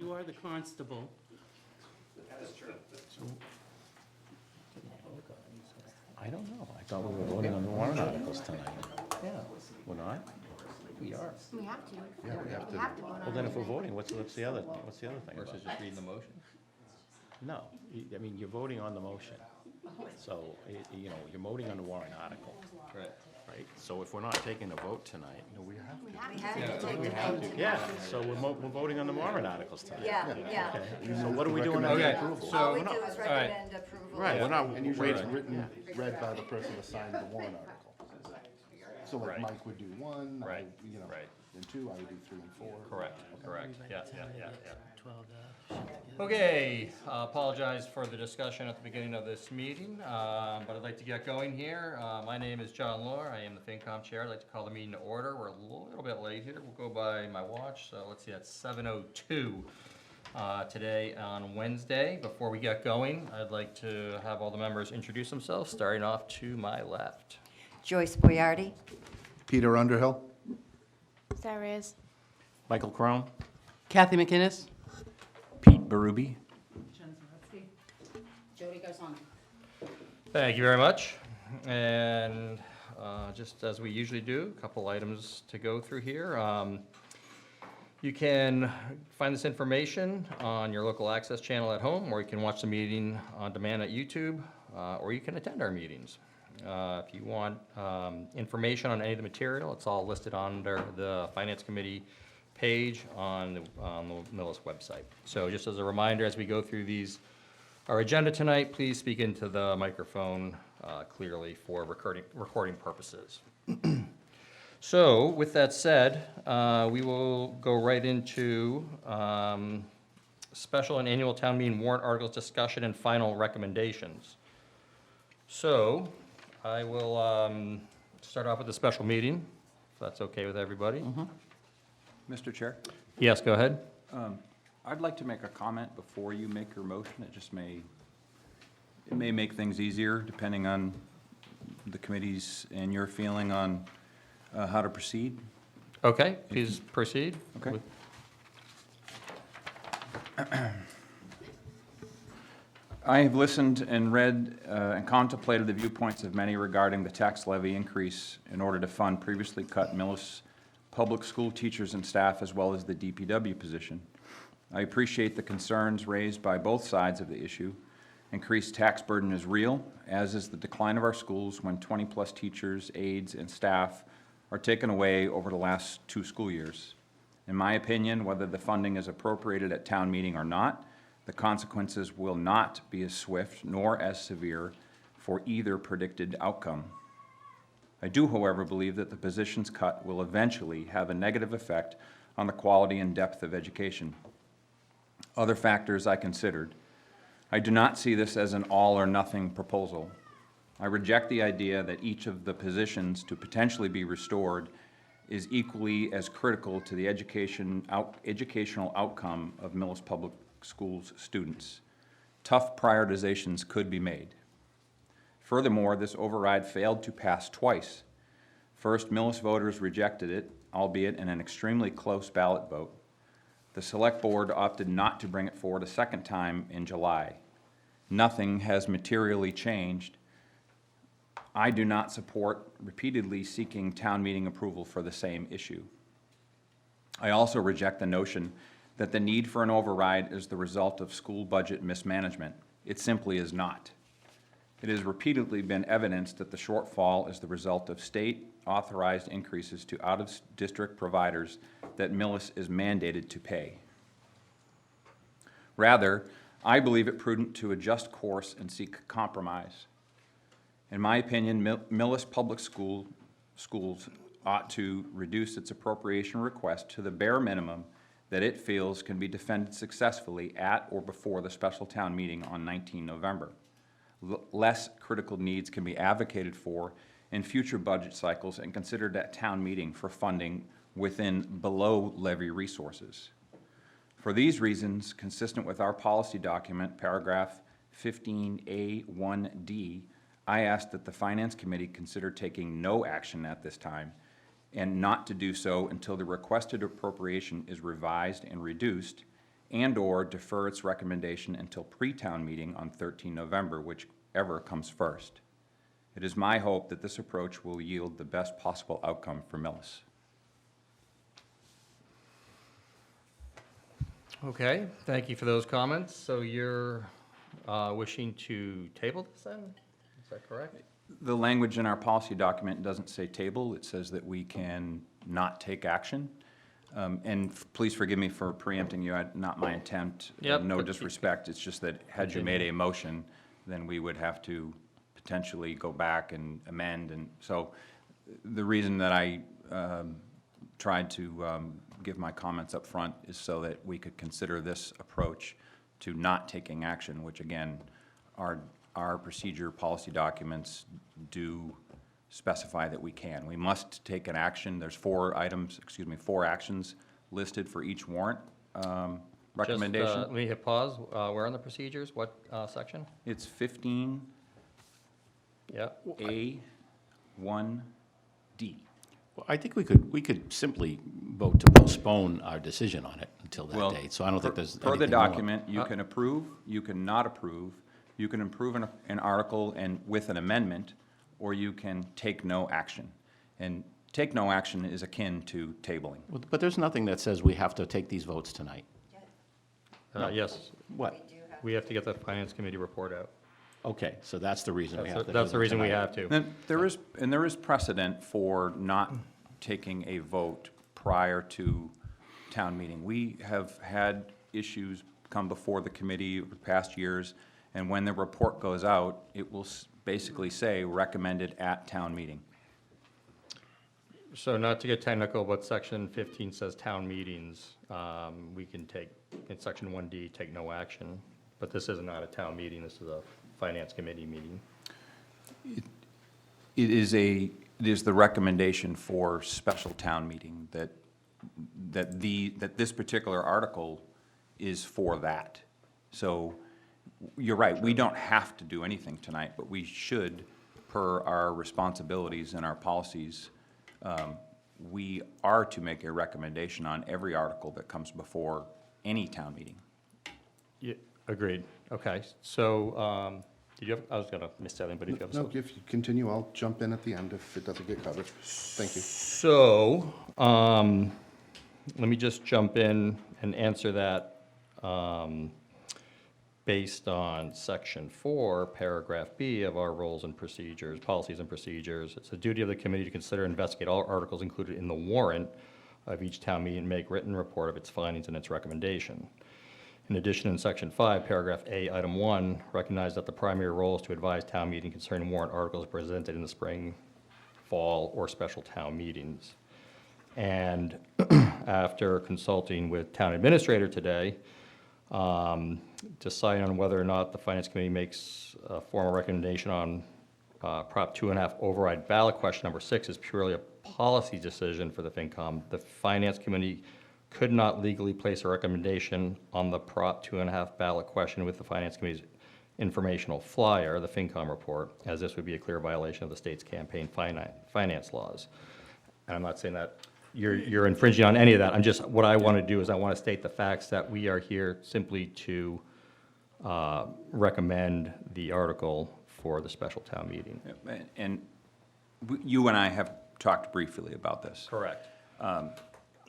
You are the constable. I don't know. I thought we were voting on the warrant articles tonight. Yeah, We're not? we are. We have to. Yeah, we have to. We have to vote on it. Well, then if we're voting, what's the other thing Versus about it? just reading the motion. No, I mean, you're voting on the motion. So, you know, you're voting on the warrant article, Right. right? So if we're not taking a vote tonight. No, we have We have to. We have to. Yeah, so we're voting on the warrant articles tonight. Yeah. So what are we doing on Okay, the approval? All we so, do is recommend approval. Right, we're not And usually it's waiting. read by the person assigned the warrant article. So like Right. Mike would do one, I, Right, you know, right. then two, I would do 3 and 4. correct, yeah. 12 Okay, apologize for the discussion at the beginning of this meeting, but I'd like to get going here. My name is John Lohr, I am the FinCom Chair. I'd like to call the meeting to order. We're a little bit late here. We'll go by my watch, so let's see, it's 7:02 today on Wednesday. Before we get going, I'd like to have all the members introduce themselves, starting off to my left. Joyce Boyardi. Peter Underhill? Sarah is. Michael Crone? Kathy McInnes? Pete Berube. Jody Garzon. Thank you very much. And just as we usually do, a couple items to go through here. You can find this information on your local access channel at home, or you can watch the meeting on demand at YouTube, or you can attend our meetings. If you want information on any of the material, it's all listed under the Finance Committee page on the Millis website. So just as a reminder, as we go through our agenda tonight, please speak into the microphone clearly for recording purposes. So with that said, we will go right into special and annual town meeting warrant articles discussion and final recommendations. So I will start off with the special meeting, if that's okay with everybody. Mr. Chair, Yes, go ahead. I'd like to make a comment before you make your motion. It may make things easier depending on the committee's and your feeling on how to proceed. Okay, please proceed. Okay. I have listened and read and contemplated the viewpoints of many regarding the tax levy increase in order to fund previously cut Millis public school teachers and staff, as well as the DPW position. I appreciate the concerns raised by both sides of the issue. Increased tax burden is real, as is the decline of our schools when 20-plus teachers, aides, and staff are taken away over the last 2 school years. In my opinion, whether the funding is appropriated at town meeting or not, the consequences will not be as swift nor as severe for either predicted outcome. I do, however, believe that the positions cut will eventually have a negative effect on the quality and depth of education. Other factors I considered. I do not see this as an all-or-nothing proposal. I reject the idea that each of the positions to potentially be restored is equally as critical to the educational outcome of Millis Public Schools students. Tough prioritizations could be made. Furthermore, this override failed to pass twice. First, Millis voters rejected it, albeit in an extremely close ballot vote. The Select Board opted not to bring it forward a second time in July. Nothing has materially changed. I do not support repeatedly seeking town meeting approval for the same issue. I also reject the notion that the need for an override is the result of school budget mismanagement. It simply is not. It has repeatedly been evidenced that the shortfall is the result of state-authorized increases to out-of-district providers that Millis is mandated to pay. Rather, I believe it prudent to adjust course and seek compromise. In my opinion, Millis Public Schools ought to reduce its appropriation request to the bare minimum that it feels can be defended successfully at or before the special town meeting on 19 November. Less critical needs can be advocated for in future budget cycles and considered at town meeting for funding within below levy resources. For these reasons, consistent with our policy document, paragraph 15A1D, I ask that the Finance Committee consider taking no action at this time and not to do so until the requested appropriation is revised and reduced and/or defer its recommendation until pre-town meeting on 13 November, whichever comes first. It is my hope that this approach will yield the best possible outcome for Millis. Okay, thank you for those comments. So you're wishing to table this then? Is that correct? The language in our policy document doesn't say table, it says that we can not take action. Please forgive me for preempting you, not my intent, Yep. no disrespect, it's just that had you made a motion, then we would have to potentially go back and amend, and so the reason that I tried to give my comments up front is so that we could consider this approach to not taking action, which again, our procedure policy documents do specify that we can. We must take an action. There's four actions listed for each warrant recommendation. Just, let me hit pause. Where on the procedures? What section? It's 15A, Yep. 1D. Well, I think we could simply vote to postpone our decision on it until Well, that date, so I don't think there's Per the anything more. document, you can approve, you can not approve, you can approve an article and with an amendment, or you can take no action. And take no action is akin to tabling. But there's nothing that says we have to take these votes tonight. Yes, What? we have to get the finance committee report out. Okay, so that's the reason we have to do That's the it reason we tonight. have to. And there is precedent for not taking a vote prior to town meeting. We have had issues come before the committee over the past years, and when the report goes out, it will basically say recommended at town meeting. So not to get technical, but section 15 says town meetings. We can take, in section 1D, take no action, but this is not a town meeting, this is a finance committee meeting. It is the recommendation for special town meeting that this particular article is for that. So you're right, we don't have to do anything tonight, but we should, per our responsibilities and our policies, we are to make a recommendation on every article that comes before any town meeting. Yeah, agreed. Okay, so, did you have, I was gonna miss something, but if you have No, something. if you continue, I'll jump in at the end if it doesn't get covered. Thank you. So, let me just jump in and answer that, based on section 4, paragraph B of our rules and procedures, policies and procedures. It's the duty of the committee to consider and investigate all articles included in the warrant of each town meeting and make written report of its findings and its recommendation. In addition, in section 5, paragraph A, item 1, recognize that the primary role is to advise town meeting concerning warrant articles presented in the spring, fall, or special town meetings. And after consulting with town administrator today, deciding on whether or not the finance committee makes a formal recommendation on Prop 2.5 override ballot question number 6 is purely a policy decision for the FinCom. The finance committee could not legally place a recommendation on the Prop 2.5 ballot question with the finance committee's informational flyer, the FinCom report, as this would be a clear violation of the state's campaign finance laws. And I'm not saying that you're infringing on any of that. I'm just, what I want to do is I want to state the facts that we are here simply to recommend the article for the special town meeting. And you and I have talked briefly about this. Correct.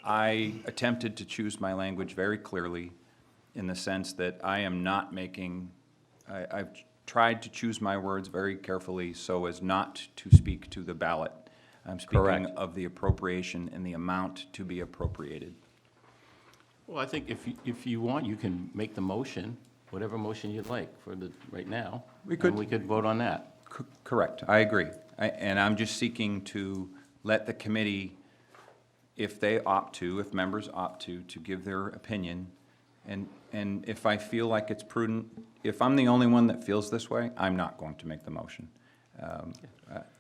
I attempted to choose my language very clearly in the sense that I am not making, I've tried to choose my words very carefully so as not to speak to the ballot. I'm speaking Correct. of the appropriation and the amount to be appropriated. Well, I think if you want, you can make the motion, whatever motion you'd like for right now. We could. And we could vote on that. Correct, I agree. And I'm just seeking to let the committee, if they opt to, if members opt to give their opinion. And if I feel like it's prudent, if I'm the only one that feels this way, I'm not going to make the motion.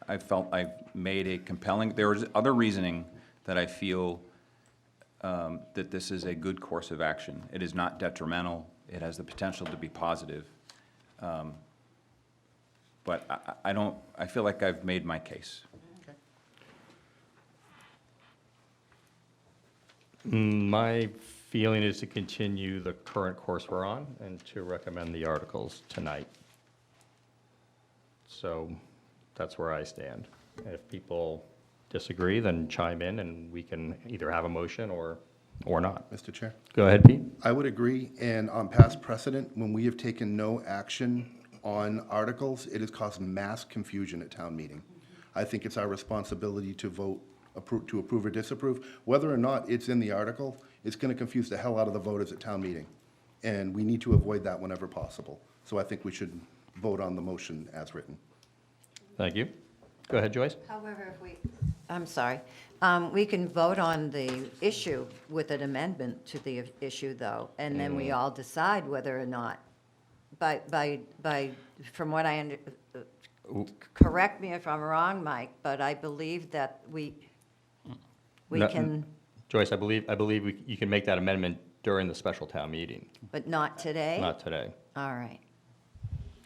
I felt I've made a compelling, there was other reasoning that I feel that this is a good course of action. It is not detrimental. It has the potential to be positive. But I feel like I've made my case. My feeling is to continue the current course we're on and to recommend the articles tonight. So that's where I stand. And if people disagree, then chime in and we can either have a motion or not. Mr. Chair? Go ahead, Pete. I would agree, and on past precedent, when we have taken no action on articles, it has caused mass confusion at town meeting. I think it's our responsibility to vote, to approve or disapprove. Whether or not it's in the article, it's going to confuse the hell out of the voters at town meeting. And we need to avoid that whenever possible. So I think we should vote on the motion as written. Thank you. Go ahead, Joyce. However, if we, I'm sorry, we can vote on the issue with an amendment to the issue, though, and then we all decide whether or not, from what I correct me if I'm wrong, Mike, but I believe that we No, can, Joyce, I believe you can make that amendment during the special town meeting, but not today? not today. All right.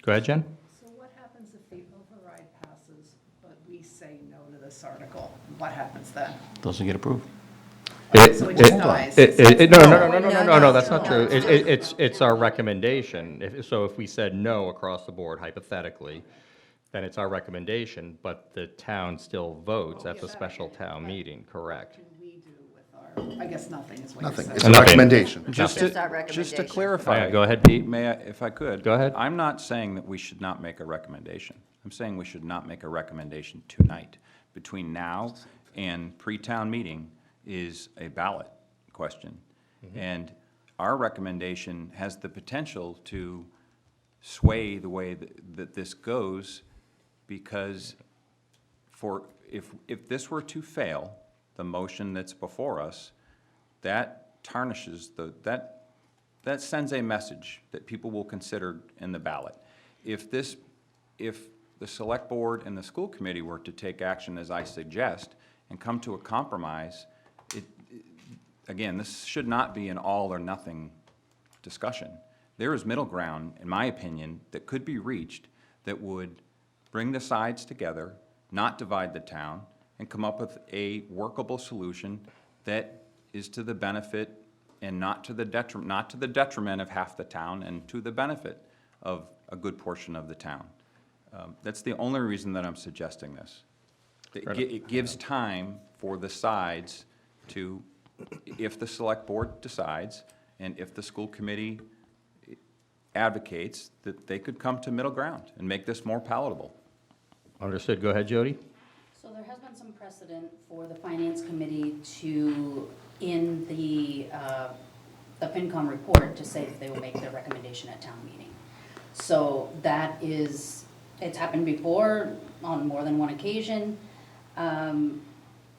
Go ahead, Jen. So what happens if the override passes, but we say no to this article? What happens then? Doesn't get approved. So it just dies? No, that's not No, true. It's our recommendation. So if we said no across the board hypothetically, then it's our recommendation, but the town still votes at the special town meeting, correct? What can we do with our, I guess nothing is what you're Nothing. saying. It's a Nothing. recommendation. Just Just our to recommendation. clarify. Go ahead, Pete. May I, if I could? Go ahead. I'm not saying that we should not make a recommendation. I'm saying we should not make a recommendation tonight. Between now and pre-town meeting is a ballot question. And our recommendation has the potential to sway the way that this goes, because if this were to fail, the motion that's before us, that tarnishes that sends a message that people will consider in the ballot. If the select board and the school committee were to take action as I suggest and come to a compromise, again, this should not be an all or nothing discussion. There is middle ground, in my opinion, that could be reached that would bring the sides together, not divide the town, and come up with a workable solution that is to the benefit and not to the detriment of half the town, and to the benefit of a good portion of the town. That's the only reason that I'm suggesting this. It gives time for the sides to, if the select board decides, and if the school committee advocates, that they could come to middle ground and make this more palatable. Understood. Go ahead, Jody. So there has been some precedent for the finance committee to, in the FinCom report, to say that they will make their recommendation at town meeting. So that is, it's happened before on more than one occasion. I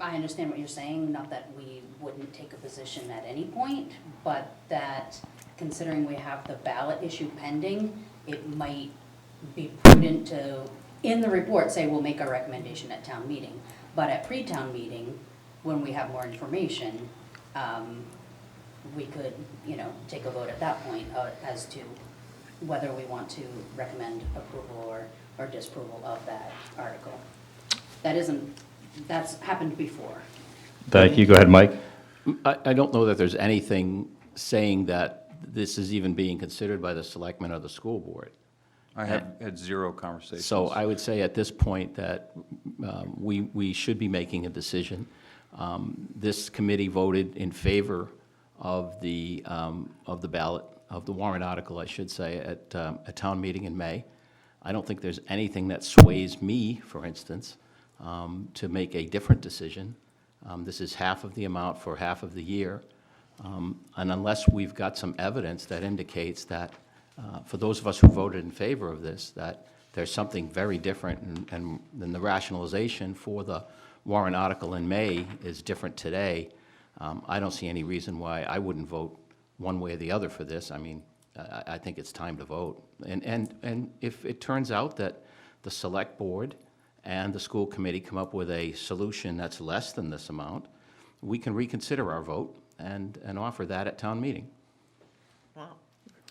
understand what you're saying, not that we wouldn't take a position at any point, but that considering we have the ballot issue pending, it might be prudent to, in the report, say we'll make our recommendation at town meeting. But at pre-town meeting, when we have more information, we could, take a vote at that point as to whether we want to recommend approval or disapproval of that article. That's happened before. Thank you. Go ahead, Mike. I don't know that there's anything saying that this is even being considered by the selectmen or the school board. I have had zero conversations. So I would say at this point that we should be making a decision. This committee voted in favor of the ballot, of the warrant article, I should say, at a town meeting in May. I don't think there's anything that sways me, for instance, to make a different decision. This is half of the amount for half of the year. And unless we've got some evidence that indicates that, for those of us who voted in favor of this, that there's something very different, and then the rationalization for the warrant article in May is different today, I don't see any reason why I wouldn't vote one way or the other for this. I mean, I think it's time to vote. And if it turns out that the select board and the school committee come up with a solution that's less than this amount, we can reconsider our vote and offer that at town meeting. Well,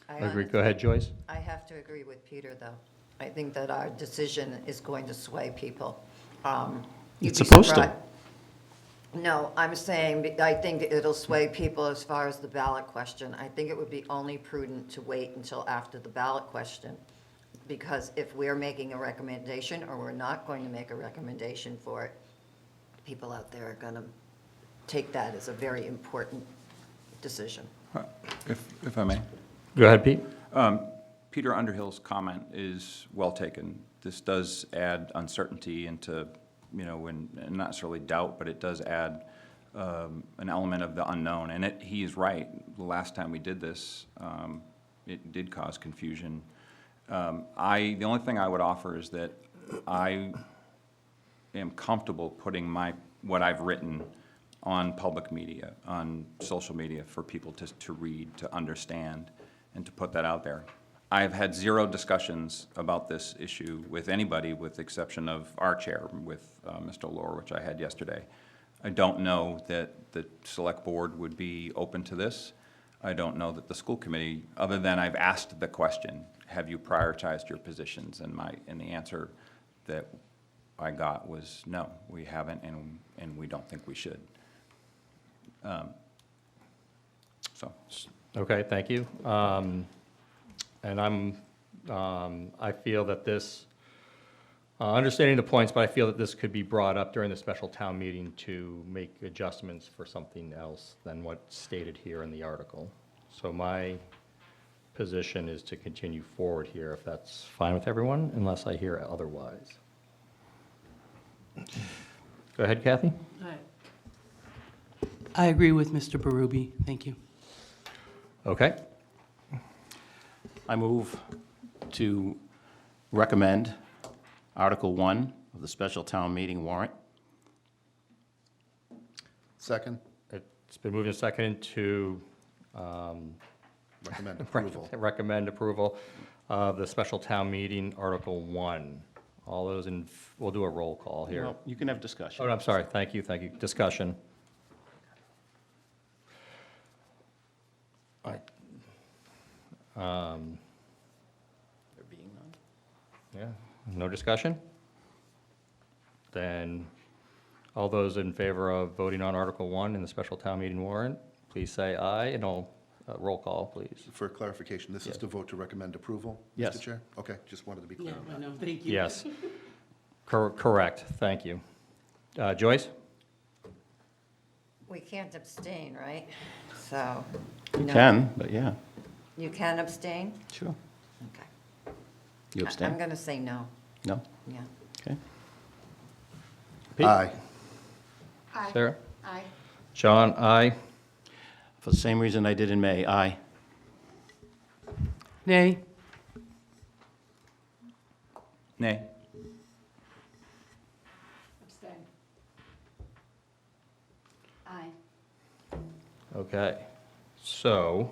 I agree. Go ahead, Joyce. I have to agree with Peter, though. I think that our decision is going to sway people. You'd It's be supposed to. surprised- No, I'm saying, I think it'll sway people as far as the ballot question. I think it would be only prudent to wait until after the ballot question, because if we're making a recommendation or we're not going to make a recommendation for it, people out there are going to take that as a very important decision. If I may. Go ahead, Pete. Peter Underhill's comment is well taken. This does add uncertainty into, and not necessarily doubt, but it does add an element of the unknown. And he is right. The last time we did this, it did cause confusion. The only thing I would offer is that I am comfortable putting what I've written on public media, on social media, for people to read, to understand, and to put that out there. I have had zero discussions about this issue with anybody, with the exception of our chair, with Mr. Lohr, which I had yesterday. I don't know that the select board would be open to this. I don't know that the school committee, other than I've asked the question, have you prioritized your positions? And the answer that I got was no, we haven't, and we don't think we should. Okay, thank you. And I feel that this, understanding the points, but I feel that this could be brought up during the special town meeting to make adjustments for something else than what's stated here in the article. So my position is to continue forward here, if that's fine with everyone, unless I hear otherwise. Go ahead, Kathy. I agree with Mr. Berube. Thank you. Okay. I move to recommend Article 1 of the special town meeting warrant. Second, It's been moved and seconded to recommend approval. recommend approval of the special town meeting, Article 1. All those we'll do a roll call here. Well, you can have discussion. Oh, I'm sorry, thank you. Discussion. All right. There being none. Yeah, no discussion? Then, all those in favor of voting on Article 1 in the special town meeting warrant, please say aye, and I'll, roll call, please. For clarification, this is to vote to recommend approval, Yes. Mr. Chair? Okay, just wanted to be clear Yeah, on I that. know. Thank you. Yes. Correct, thank you. Joyce? We can't abstain, right? So. You no. can, but yeah, You can abstain? sure. Okay. You I'm abstain? going to say no, No? yeah. Okay. Pete? Aye. Aye. Sarah? Aye. John, aye. For the same reason I did in May, aye. Nay. Nay. Abstain. Aye. Okay, so,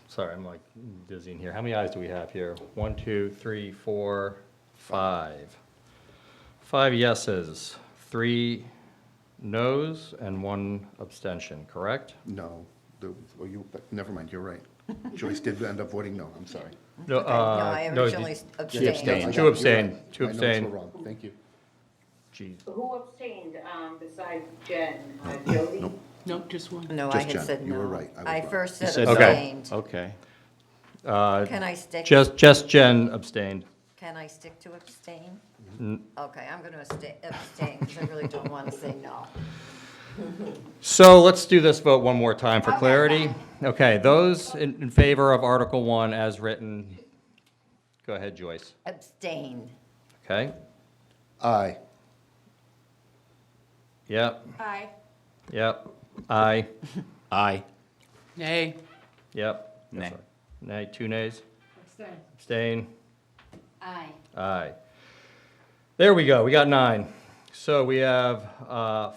sorry, I'm like dizzying here. How many ayes do we have here? 1, 2, 3, 4, 5. 5 yeses, 3 noes, and 1 abstention, correct? No, never mind, you're right. Joyce did end up voting no, I'm sorry. No, Okay, no, I no, originally abstained. abstained. Two abstain, two My notes abstain. were wrong, thank you. Geez. Who abstained besides Jen? Jody? No, just one. No, I Just had Jen, said no. you were right, I was I wrong. first You said said abstained. Okay. Can I stick, Just Jen abstained. can I stick to abstain? Okay, I'm going to abstain, because I really don't want to say no. So let's do this vote one more time for Okay, clarity. fine. Okay, those in favor of Article 1 as written, go ahead, Joyce. Abstained. Okay? Aye. Yep, Aye. yep, aye, Aye. Nay. yep. Nay. Nay, 2 nays, Abstain. abstain, Aye. aye. There we go, we got 9. So we have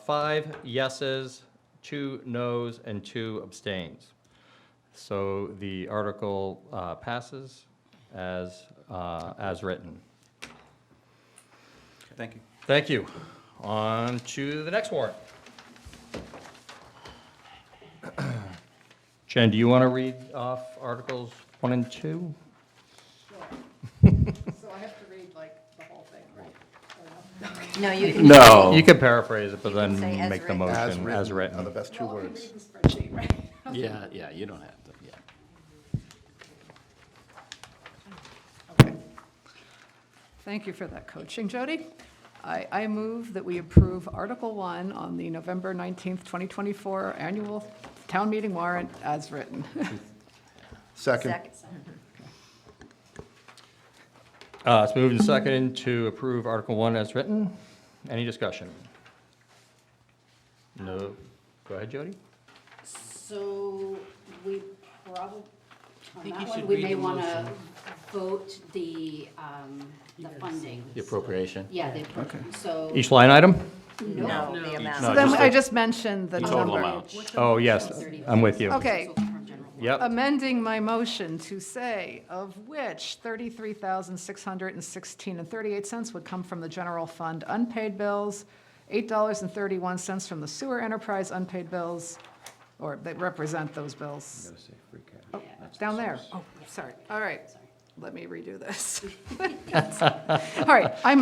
5 yeses, 2 noes, and 2 abstains. So the article passes as written. Thank you. Thank you. On to the next warrant. Jen, do you want to read off Articles 1 and 2? Sure. So I have to read like the whole thing, right? Or no? No, you can. No. You could paraphrase it, but You can say then as make the written. motion as Are the written. best two words. Read the spreadsheet, right? Yeah, yeah, you don't have to, yeah. Okay. Thank you for that coaching, Jody. I move that we approve Article 1 on the November 19th, 2024 annual town meeting warrant as written. Second. It's moved and seconded to approve Article 1 as written. Any discussion? No. Go ahead, Jody. So we probably, on think that you one, should we read may the want to motion. vote the funding. The appropriation? Yeah, so. Each line item? No, the amount. So then just I the- just mentioned the Total number. amount. Oh, yes, I'm with you. Okay, Yep. amending my motion to say, of which 33,616 and 38 cents would come from the general fund unpaid bills, $8.31 from the sewer enterprise unpaid bills, or they represent those bills. Oh, down there. Oh, sorry. All right. Let me redo this. All right, I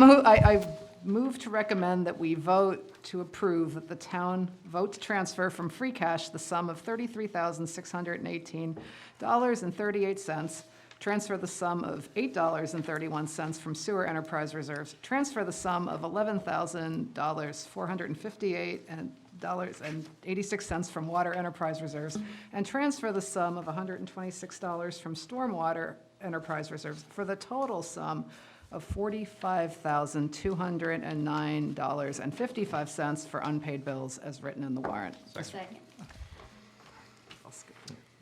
move to recommend that we vote to approve that the town vote to transfer from free cash the sum of $33,618.38, transfer the sum of $8.31 from sewer enterprise reserves, transfer the sum of $11,458.86 from water enterprise reserves, and transfer the sum of $126 from stormwater enterprise reserves for the total sum of $45,209.55 for unpaid bills as written in the warrant. Second.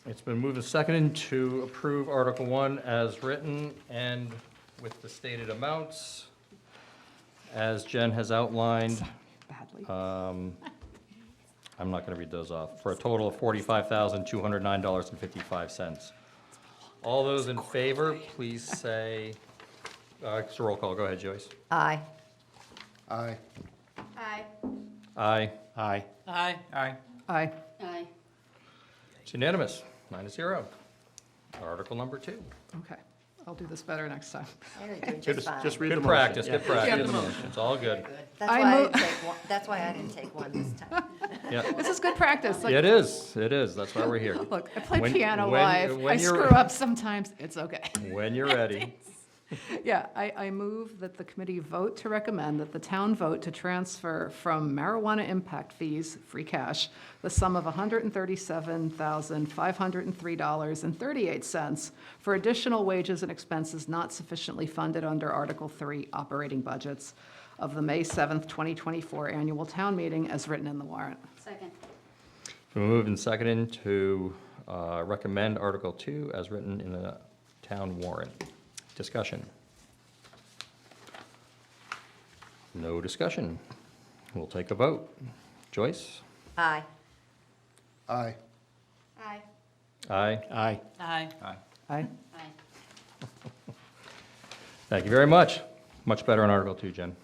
It's been moved and seconded to approve Article 1 as written and with the stated amounts. As Jen has outlined, Badly. I'm not going to read those off, for a total of $45,209.55. All those in favor, please say, it's a roll call. Go ahead, Joyce. Aye. Aye. Aye. Aye. Aye. Aye. Aye. Aye. It's unanimous, 9-0. Article number 2. Okay, I'll do this better next time. You're doing just fine. Just read the Good motion. practice, good Yeah. practice. It's all good. That's I why I mo- didn't take one, that's why I didn't take one this time. Yeah, This is good practice. Like, it is, that's why we're here. look, I play When- piano when- live. when I you're- screw up sometimes. It's okay. When you're ready. Yeah, I move that the committee vote to recommend that the town vote to transfer from marijuana impact fees, free cash, the sum of $137,503.38 for additional wages and expenses not sufficiently funded under Article 3 operating budgets of the May 7th, 2024 annual town meeting as written in the warrant. Second. Been moved and seconded to recommend Article 2 as written in the town warrant. Discussion. No discussion. We'll take a vote. Joyce? Aye. Aye. Aye. Aye. Aye. Aye. Aye. Aye. Thank you very much. Much better on Article 2, Jen.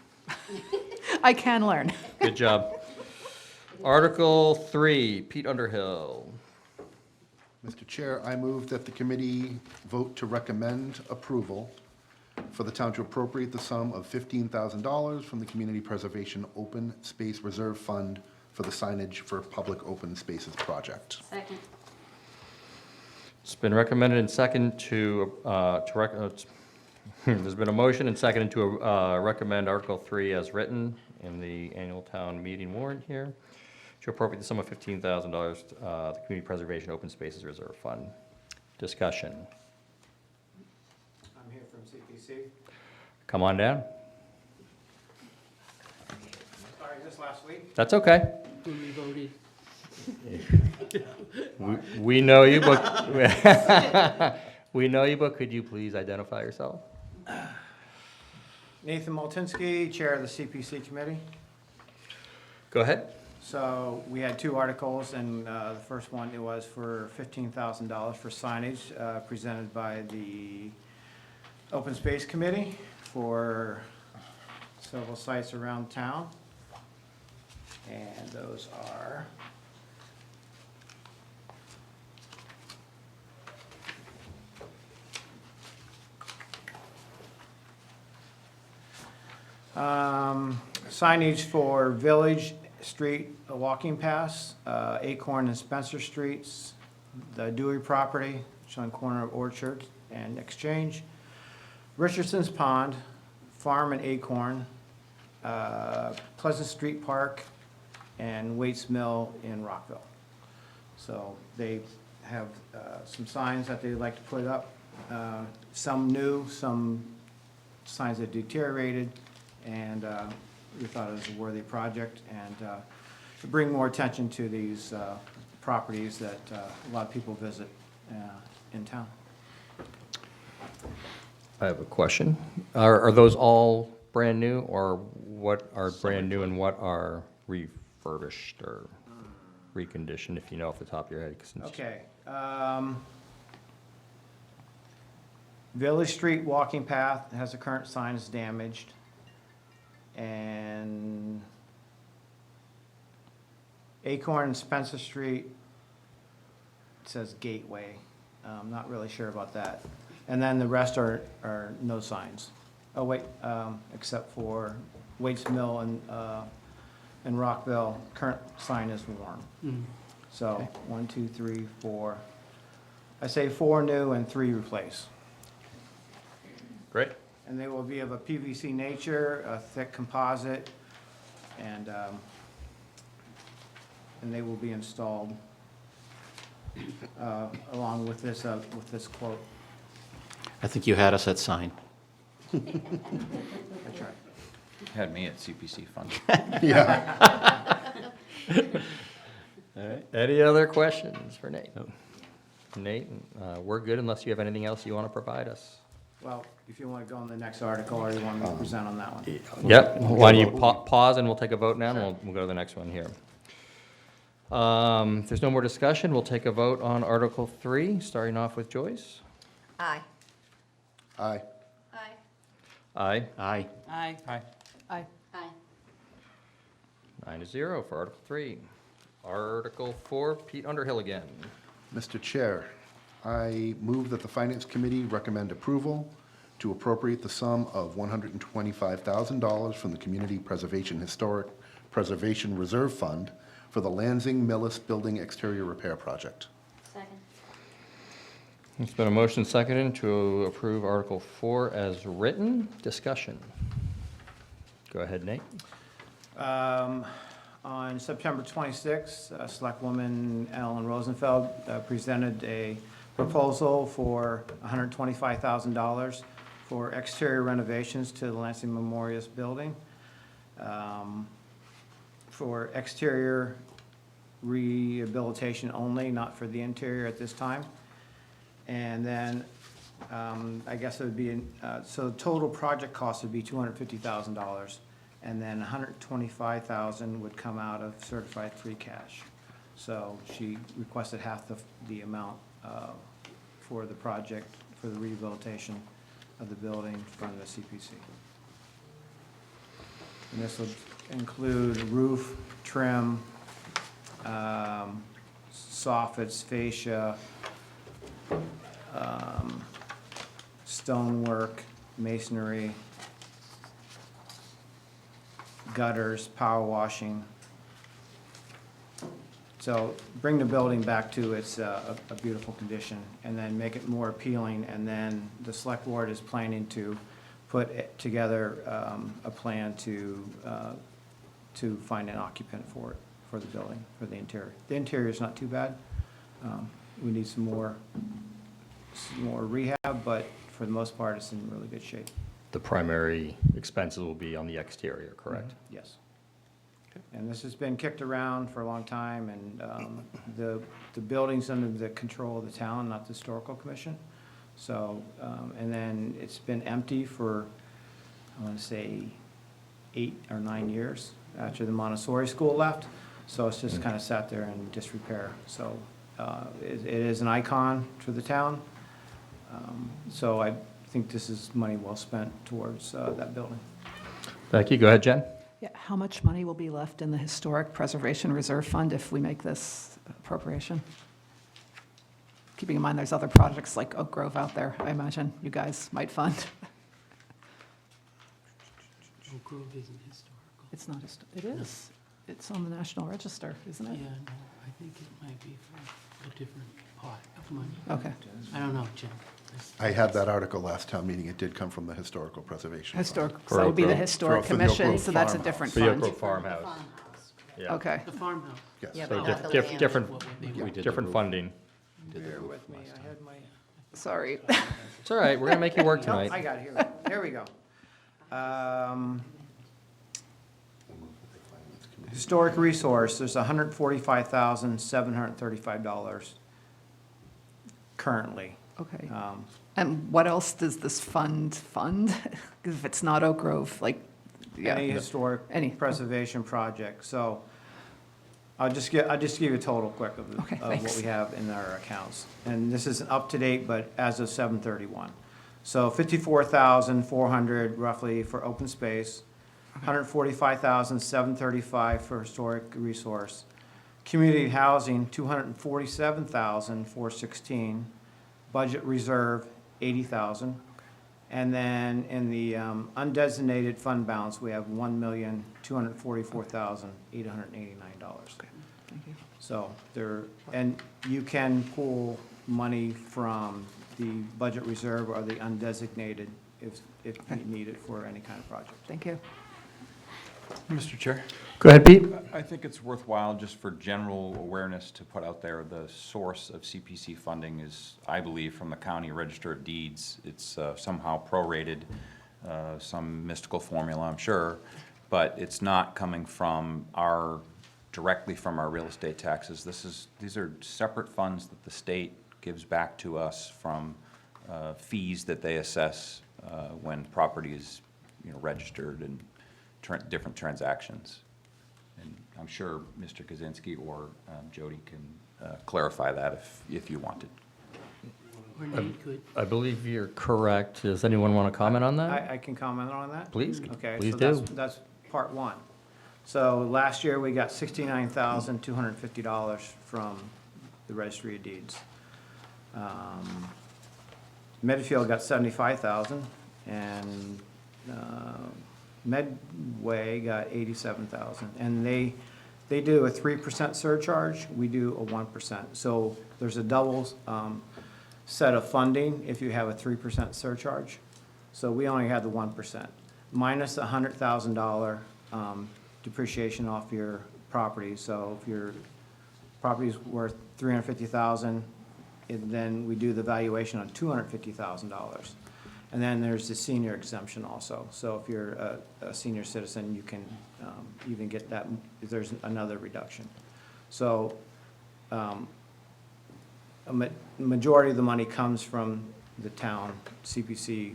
I can learn. Good job. Article 3, Pete Underhill. Mr. Chair, I move that the committee vote to recommend approval for the town to appropriate the sum of $15,000 from the Community Preservation Open Space Reserve Fund for the signage for public open spaces project. Second. It's been recommended and second there's been a motion and seconded to recommend Article 3 as written in the annual town meeting warrant here, to appropriate the sum of $15,000 to the Community Preservation Open Spaces Reserve Fund. Discussion. I'm here from CPC. Come on down. Sorry, this last week. That's okay. Who voted? We know you, but we know you, but could you please identify yourself? Nathan Moltinsky, Chair of the CPC Committee. Go ahead. So we had two articles, and the first one, it was for $15,000 for signage presented by the Open Space Committee for several sites around town. And those are Signage for Village Street walking paths, Acorn and Spencer Streets, the Dewey property, which is on the corner of Orchard and Exchange, Richardson's Pond, Farm and Acorn, Pleasant Street Park, and Waits Mill in Rockville. So they have some signs that they'd like to put up, some new, some signs that deteriorated, and we thought it was a worthy project, and to bring more attention to these properties that a lot of people visit in town. I have a question. Are those all brand new, or what are brand new and what are refurbished or reconditioned, if you know off the top of your head? Since- Okay. Village Street walking path has a current sign is damaged. And Acorn and Spencer Street, it says Gateway. I'm not really sure about that. And then the rest are no signs. Oh, wait, except for Waits Mill and Rockville, current sign is worn. So, 1, 2, 3, 4. I say 4 new and 3 replace. Great. And they will be of a PVC nature, a thick composite, and they will be installed along with this quote. I think you had us at sign. That's right. Had me at CPC fund. Any other questions for Nate? Nate, we're good unless you have anything else you want to provide us. Well, if you want to go on the next article, or you want me to present on that one? Yep, why don't you pause and we'll take a vote now, and we'll go to the next one here. If there's no more discussion, we'll take a vote on Article 3, starting off with Joyce. Aye. Aye. Aye. Aye. Aye. Aye. Aye. 9-0 for Article 3. Article 4, Pete Underhill again. Mr. Chair, I move that the Finance Committee recommend approval to appropriate the sum of $125,000 from the Community Preservation Historic Preservation Reserve Fund for the Lansing Millis Building Exterior Repair Project. Second. It's been a motion seconded to approve Article 4 as written. Discussion. Go ahead, Nate. On September 26th, Selectwoman Ellen Rosenfeld presented a proposal for $125,000 for exterior renovations to the Lansing Memorial Building, for exterior rehabilitation only, not for the interior at this time. And then, I guess it would be, so the total project cost would be $250,000. And then $125,000 would come out of certified free cash. So she requested half the amount for the project, for the rehabilitation of the building from the CPC. And this would include roof, trim, soffits, fascia, stonework, masonry, gutters, power washing. So bring the building back to its a beautiful condition, and then make it more appealing. And then the select board is planning to put together a plan to find an occupant for it, for the building, for the interior. The interior is not too bad. We need some more rehab, but for the most part, it's in really good shape. The primary expenses will be on the exterior, correct? Yes. And this has been kicked around for a long time, and the building's under the control of the town, not the historical commission. So, and then it's been empty for, I want to say, 8 or 9 years after the Montessori school left. So it's just kind of sat there in disrepair. So it is an icon for the town. So I think this is money well spent towards that building. Thank you. Go ahead, Jen. Yeah, how much money will be left in the Historic Preservation Reserve Fund if we make this appropriation? Keeping in mind there's other projects like Oak Grove out there, I imagine you guys might fund. Oak Grove isn't historical. It's not, it is. It's on the National Register, isn't Yeah, it? no, I think it might be for a different pot of money. Okay. I don't know, Jim. I had that article last town meeting. It did come from the Historical Preservation Fund. Historic, so For that would be the Oak Grove. Historic For the Oak Commission, Grove so that's a Farmhouse. different For the Oak fund. Grove Farmhouse. Farmhouse. Yeah. Okay. The farmhouse. Yes. Yeah, So but not the diff- land. different, What would they We want? did the different roof. funding. Did the Bear roof with me, last I time. had my, Sorry. It's all right, we're gonna make you work no, I tonight. got it here. There we go. Historic resource, there's $145,735 currently. Okay. Um, And what else does this fund? If it's not Oak Grove, like, Any yeah. historic Any. preservation project, so I'll just give you a total quick Okay, of what thanks. we have in our accounts. And this isn't up to date, but as of 7/31. So 54,400 roughly for open space, 145,735 for historic resource. Community housing, 247,416. Budget reserve, 80,000. And then in the undesignated fund balance, we have $1,244,889. Thank you. So there, and you can pull money from the budget reserve or the undesignated if you need it for any kind of project. Thank you. Mr. Chair? Go ahead, Pete. I think it's worthwhile, just for general awareness, to put out there, the source of CPC funding is, I believe, from the County Register of Deeds. It's somehow prorated, some mystical formula, I'm sure, but it's not coming from directly from our real estate taxes. These are separate funds that the state gives back to us from fees that they assess when property is, registered and different transactions. And I'm sure Mr. Kaczynski or Jody can clarify that if you wanted. Or Nate could. I believe you're correct. Does anyone want to comment on that? I can comment on that? Please, Okay, please so do. that's part one. So last year, we got $69,250 from the Registry of Deeds. Medfield got $75,000, and Medway got $87,000. And they do a 3% surcharge, we do a 1%. So there's a double set of funding if you have a 3% surcharge. So we only had the 1%, minus a $100,000 depreciation off your property. So if your property's worth $350,000, then we do the valuation on $250,000. And then there's the senior exemption also. So if you're a senior citizen, you can even get that, there's another reduction. So majority of the money comes from the town CPC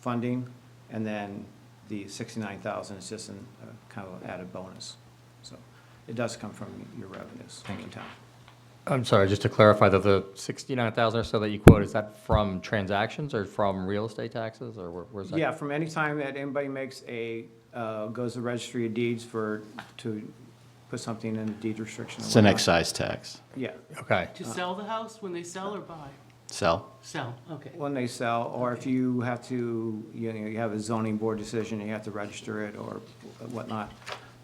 funding, and then the 69,000 is just kind of an added bonus. So it does come from your revenues in town. I'm sorry, just to clarify, that the 69,000 or so that you quote, is that from transactions or from real estate taxes, or where's that? Yeah, from any time that anybody makes goes to the Registry of Deeds to put something in the deed restriction. or It's an whatnot. excise tax. Yeah, Okay. To sell the house when they sell or buy? Sell? Sell, okay. when they sell, or if you have to, you have a zoning board decision, you have to register it or whatnot,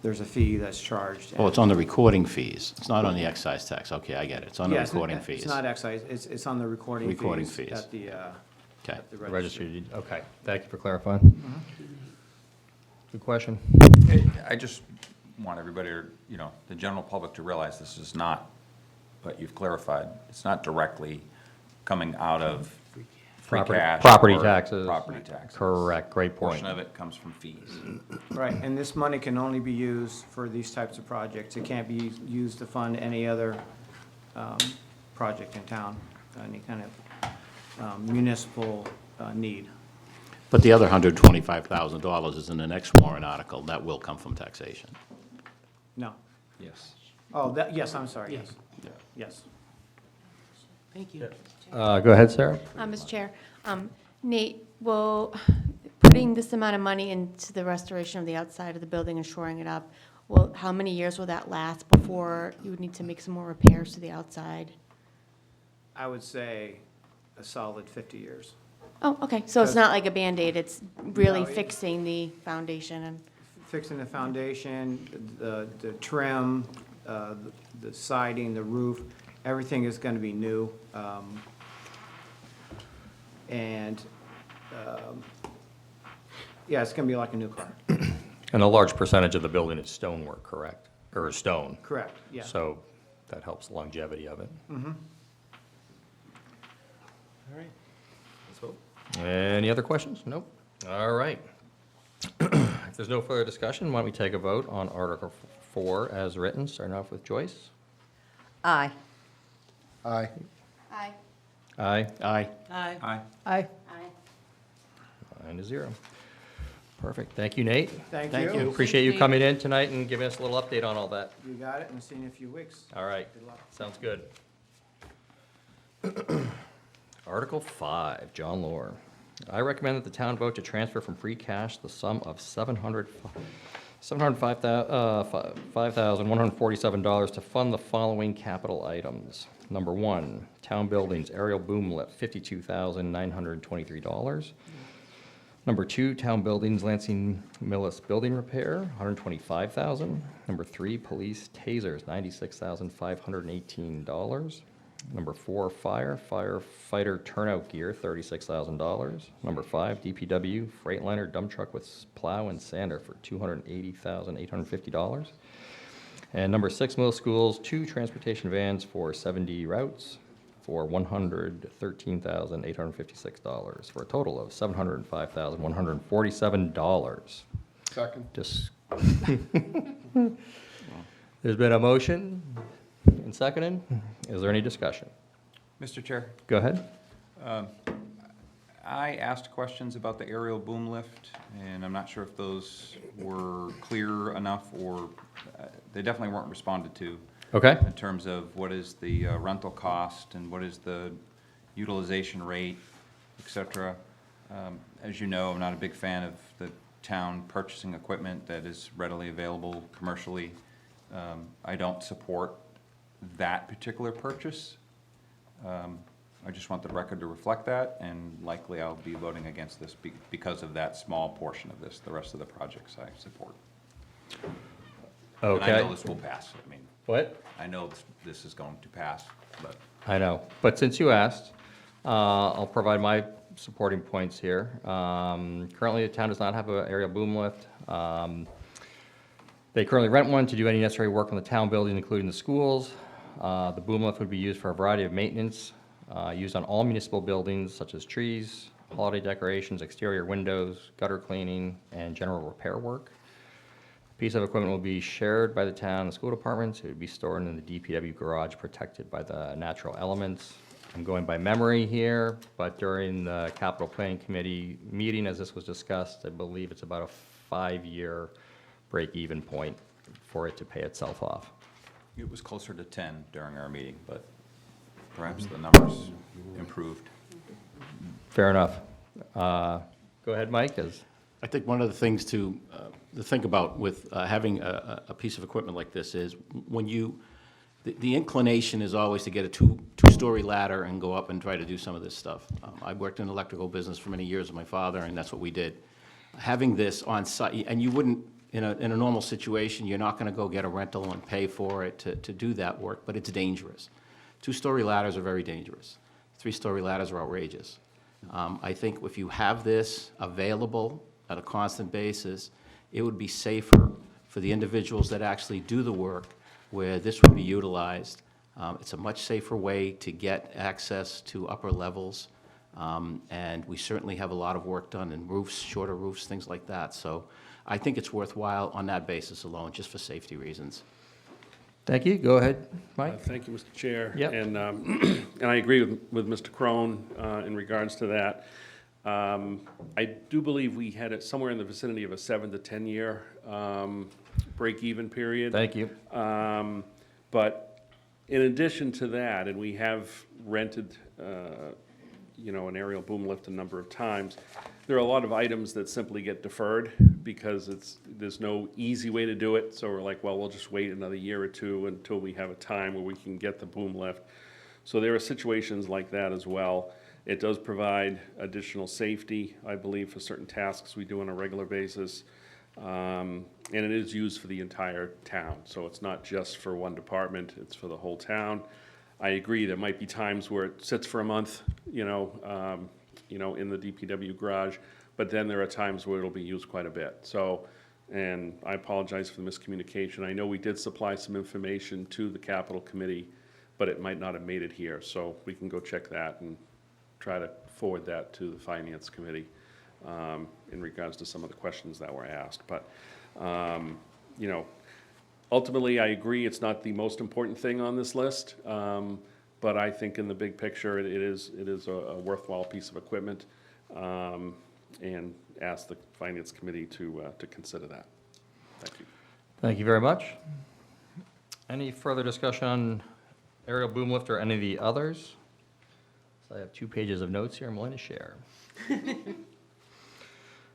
there's a fee that's charged. Oh, it's on the recording fees. It's not on the excise tax. Okay, I get it. It's on the Yeah, it's- recording fees. It's not excise, it's on the recording fees. Recording fees. At the, Okay. at the The registry. registry, okay. Thank you for clarifying. Good question. I just want everybody, the general public to realize this is not, but you've clarified, it's not directly coming out of free cash. Property or taxes. Property taxes. Correct, great point. Portion of it comes from fees. Right, and this money can only be used for these types of projects. It can't be used to fund any other project in town, any kind of municipal need. But the other $125,000 is in the next warrant article. That will come from taxation. No. Yes. Oh, yes, I'm sorry, yes. Yes. Thank you. Go ahead, Sarah. Mr. Chair, Nate, will putting this amount of money into the restoration of the outside of the building and shoring it up, how many years will that last before you would need to make some more repairs to the outside? I would say a solid 50 years. Oh, okay, so it's not like a Band-Aid, it's really No, it- fixing the foundation and, fixing the foundation, the trim, the siding, the roof, everything is gonna be new. And, yeah, it's gonna be like a new car. And a large percentage of the building is stonework, correct? Or stone? Correct, yeah. So that helps longevity of it. Mm-hmm. All right. Let's vote. Any other questions? Nope. All right. If there's no further discussion, why don't we take a vote on Article 4 as written, starting off with Joyce? Aye. Aye. Aye. Aye. Aye. Aye. Aye. Aye. Aye. 9-0. Perfect. Thank you, Nate. Thank Thank you. you. Appreciate you coming in tonight and giving us a little update on all that. You got it, and see you in a few weeks. All right. Good luck. Sounds good. Article 5, John Lore. I recommend that the town vote to transfer from free cash the sum of $5,147 to fund the following capital items. Number 1, town buildings aerial boom lift, $52,923. Number 2, town buildings Lansing Millis building repair, $125,000. Number 3, police tasers, $96,518. Number 4, firefighter turnout gear, $36,000. Number 5, DPW Freightliner dump truck with plow and sander for $280,850. And number 6, middle schools, 2 transportation vans for 70 routes for $113,856, for a total of $705,147. Second. There's been a motion and seconded. Is there any discussion? Mr. Chair, Go ahead. I asked questions about the aerial boom lift, and I'm not sure if those were clear enough, or they definitely weren't responded to Okay. in terms of what is the rental cost and what is the utilization rate, et cetera. As you know, I'm not a big fan of the town purchasing equipment that is readily available commercially. I don't support that particular purchase. I just want the record to reflect that, and likely I'll be voting against this because of that small portion of this. The rest of the projects I support. And I Okay. know this will pass. I mean, What? I know this is going to pass, but I know, but since you asked, I'll provide my supporting points here. Currently, the town does not have an aerial boom lift. They currently rent one to do any necessary work on the town building, including the schools. The boom lift would be used for a variety of maintenance, used on all municipal buildings such as trees, holiday decorations, exterior windows, gutter cleaning, and general repair work. A piece of equipment will be shared by the town and school departments. It would be stored in the DPW garage, protected by the natural elements. I'm going by memory here, but during the capital planning committee meeting, as this was discussed, I believe it's about a 5-year break-even point for it to pay itself off. it was closer to 10 during our meeting, but perhaps the numbers improved. Fair enough. Go ahead, Mike, as, I think one of the things to think about with having a piece of equipment like this is when you, the inclination is always to get a two-story ladder and go up and try to do some of this stuff. I worked in the electrical business for many years with my father, and that's what we did. Having this on site, and you wouldn't, in a normal situation, you're not gonna go get a rental and pay for it to do that work, but it's dangerous. Two-story ladders are very dangerous. Three-story ladders are outrageous. I think if you have this available at a constant basis, it would be safer for the individuals that actually do the work where this would be utilized. It's a much safer way to get access to upper levels, and we certainly have a lot of work done in roofs, shorter roofs, things like that. So I think it's worthwhile on that basis alone, just for safety reasons. thank you, go ahead, Mike. Thank you, Mr. Chair. Yep. And I agree with Mr. Crone in regards to that. I do believe we had it somewhere in the vicinity of a 7 to 10 year break-even period. Thank you. But in addition to that, and we have rented, an aerial boom lift a number of times, there are a lot of items that simply get deferred because there's no easy way to do it. So we're like, well, we'll just wait another year or two until we have a time where we can get the boom lift. So there are situations like that as well. It does provide additional safety, I believe, for certain tasks we do on a regular basis. And it is used for the entire town, so it's not just for one department, it's for the whole town. I agree, there might be times where it sits for a month, in the DPW garage, but then there are times where it'll be used quite a bit. So, and I apologize for the miscommunication. I know we did supply some information to the capital committee, but it might not have made it here, so we can go check that and try to forward that to the finance committee in regards to some of the questions that were asked. But, ultimately, I agree, it's not the most important thing on this list, but I think in the big picture, it is a worthwhile piece of equipment, and ask the finance committee to consider that. Thank you. Thank you very much. Any further discussion on aerial boom lift or any of the others? So I have 2 pages of notes here I'm willing to share.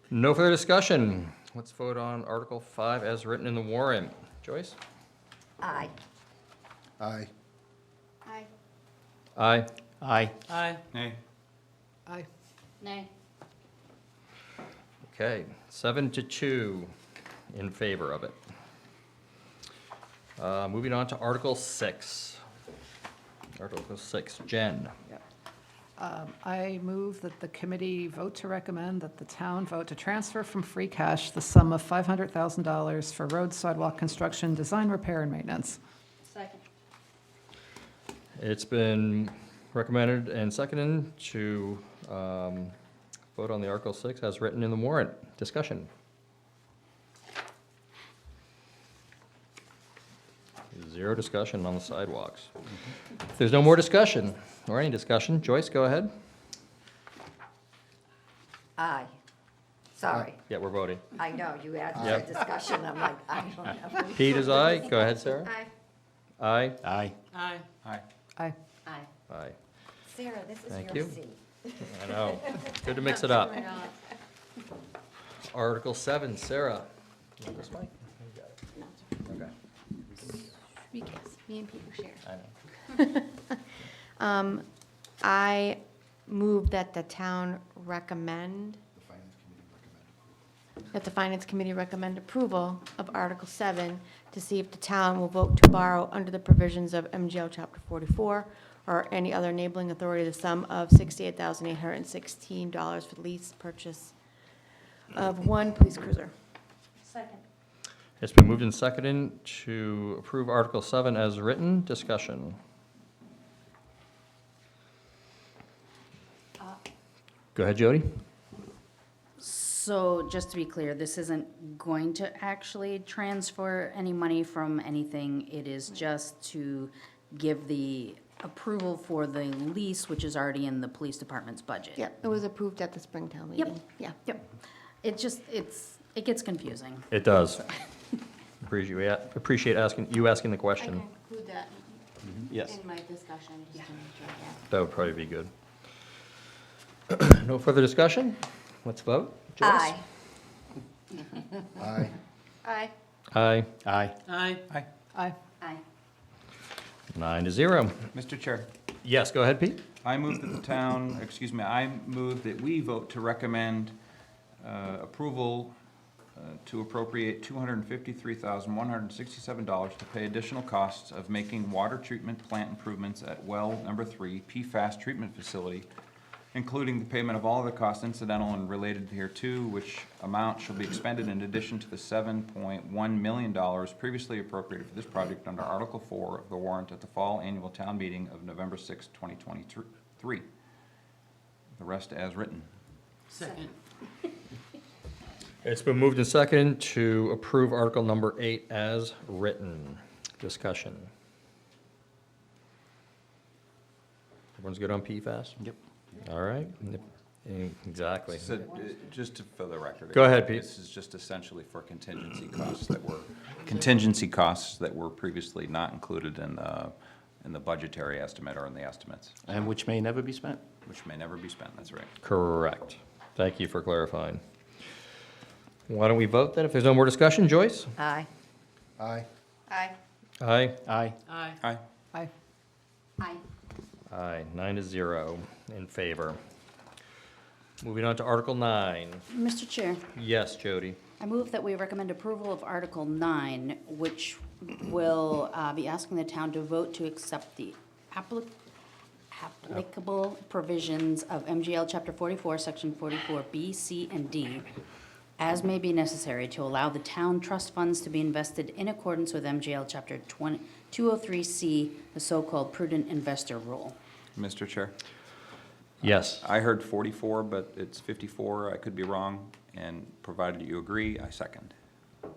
No further discussion. Let's vote on Article 5 as written in the warrant. Joyce? Aye. Aye. Aye. Aye. Aye. Aye. Nay. Aye. Nay. Okay, 7-2 in favor of it. Moving on to Article 6. Article 6, Jen. I move that the committee vote to recommend that the town vote to transfer from free cash the sum of $500,000 for road sidewalk construction, design, repair, and maintenance. Second. It's been recommended and seconded to vote on the Article 6 as written in the warrant. Discussion. Zero discussion on the sidewalks. If there's no more discussion, or any discussion, Joyce, go ahead. Aye. Sorry, Yeah, we're voting. I know, you asked Yep. for discussion, I'm like, I don't have. Pete is aye. Go ahead, Sarah. Aye. Aye. Aye. Aye. Aye. Aye. Aye. Aye. Sarah, this is Thank your you. seat. I know. Good to mix it up. Article 7, Sarah. You want this mic? Okay. Me and Peter share. I know. I move that the town recommend, that the finance committee recommend approval of Article 7 to see if the town will vote to borrow under the provisions of MGL Chapter 44 or any other enabling authority the sum of $68,816 for the lease purchase of one police cruiser. Second. It's been moved and seconded to approve Article 7 as written. Discussion. Go ahead, Jody. So just to be clear, this isn't going to actually transfer any money from anything. It is just to give the approval for the lease, which is already in the police department's budget. Yep, it was approved at the Springtown meeting. Yep. Yeah. Yep. It just, it gets confusing. It does. Appreciate you asking the question. include that Yes. my discussion, just to make sure, yeah. That would probably be good. No further discussion? Let's vote. Joyce? Aye. Aye. Aye. Aye. Aye. Aye. Aye. Aye. Mr.9-0. Chair, Yes, go ahead, Pete. I move that I move that we vote to recommend approval to appropriate $253,167 to pay additional costs of making water treatment plant improvements at well number 3 PFAS treatment facility, including the payment of all other costs incidental and related hereto, which amount shall be expended in addition to the $7.1 million previously appropriated for this project under Article 4 of the warrant at the fall annual town meeting of November 6, 2023. The rest as written. Second. It's been moved and seconded to approve Article number 8 as written. Discussion. Everyone's good on PFAS? Yep. All right. Exactly. So, just for the record. Go ahead, Pete. This is just essentially for contingency costs that were previously not included in the budgetary estimate or in the estimates, And which may never be spent. which may never be spent, that's right. Correct. Thank you for clarifying. Why don't we vote then? If there's no more discussion, Joyce? Aye. Aye. Aye. Aye. Aye. Aye. Aye. Aye. Aye. Aye, 9-0 in favor. Moving on to Article 9. Mr. Chair, Yes, Jody. I move that we recommend approval of Article 9, which will be asking the town to vote to accept the applicable provisions of MGL Chapter 44, Section 44B, C, and D, as may be necessary to allow the town trust funds to be invested in accordance with MGL Chapter 203C, the so-called prudent investor rule. Mr. Chair, Yes. I heard 44, but it's 54. I could be wrong, and provided you agree, I second. Oh,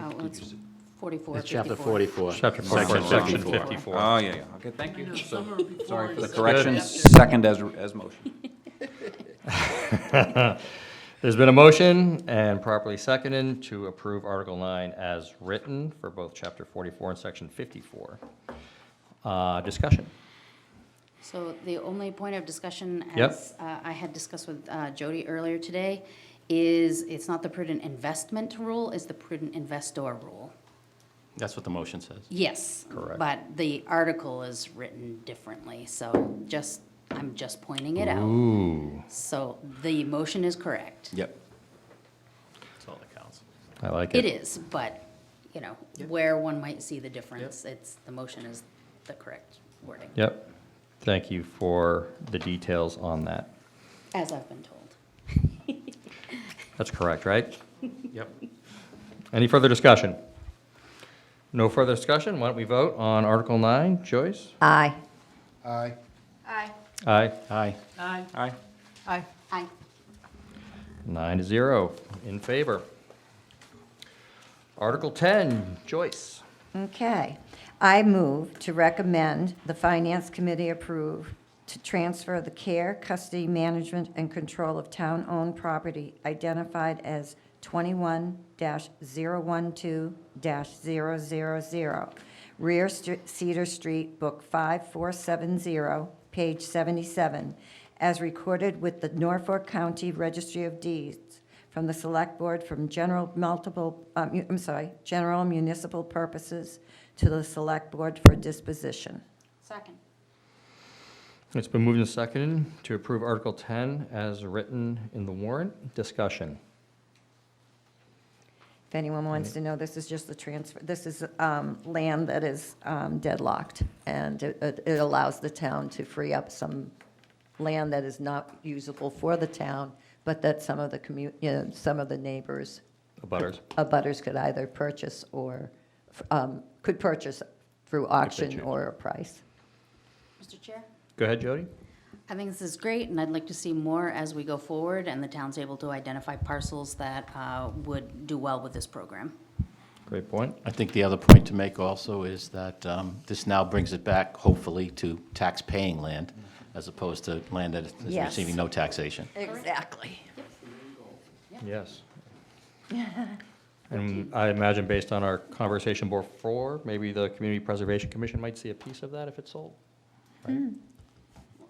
well, it's 44, It's chapter 54. 44. Chapter 44, Section 54. Oh, yeah, yeah, okay, thank I you. know, So, some are before sorry for the and correction, some are second as motion. There's been a motion and properly seconded to approve Article 9 as written for both Chapter 44 and Section 54. Discussion. So the only point of discussion, Yep. as I had discussed with Jody earlier today, is it's not the prudent investment rule, it's the prudent investor rule. That's what the motion says. Yes. Correct. But the article is written differently, so I'm just pointing it out. Ooh, So the motion is correct. Yep. That's all that counts. I like It it. is, but, you know, where one might see the difference, the motion is the correct wording, Yep. Thank you for the details on that. as I've been told. That's correct, right? Yep. Any further discussion? No further discussion? Why don't we vote on Article 9? Joyce? Aye. Aye. Aye. Aye. Aye. Aye. Aye. Aye. Aye. 9-0 in favor. Article 10, Joyce. Okay. I move to recommend the Finance Committee approve to transfer the care, custody, management, and control of town-owned property identified as 21-012-000, Rear Cedar Street, Book 5470, page 77, as recorded with the Norfolk County Registry of Deeds from the Select Board from general municipal purposes to the Select Board for disposition. Second. It's been moved and seconded to approve Article 10 as written in the warrant. Discussion. If anyone wants to know, this is just the transfer, this is land that is deadlocked, and it allows the town to free up some land that is not usable for the town, but that some of the some of the neighbors, Abutters. abutters could either purchase or, could purchase through auction choose. or a price. Mr. Chair? Go ahead, Jody. I think this is great, and I'd like to see more as we go forward, and the town's able to identify parcels that would do well with this program. Great point. I think the other point to make also is that this now brings it back, hopefully, to tax-paying land, as opposed to land that is Yes. receiving no taxation. Exactly. Yes. And I imagine based on our conversation before, maybe the Community Preservation Commission might see a piece of that if it's sold. Right?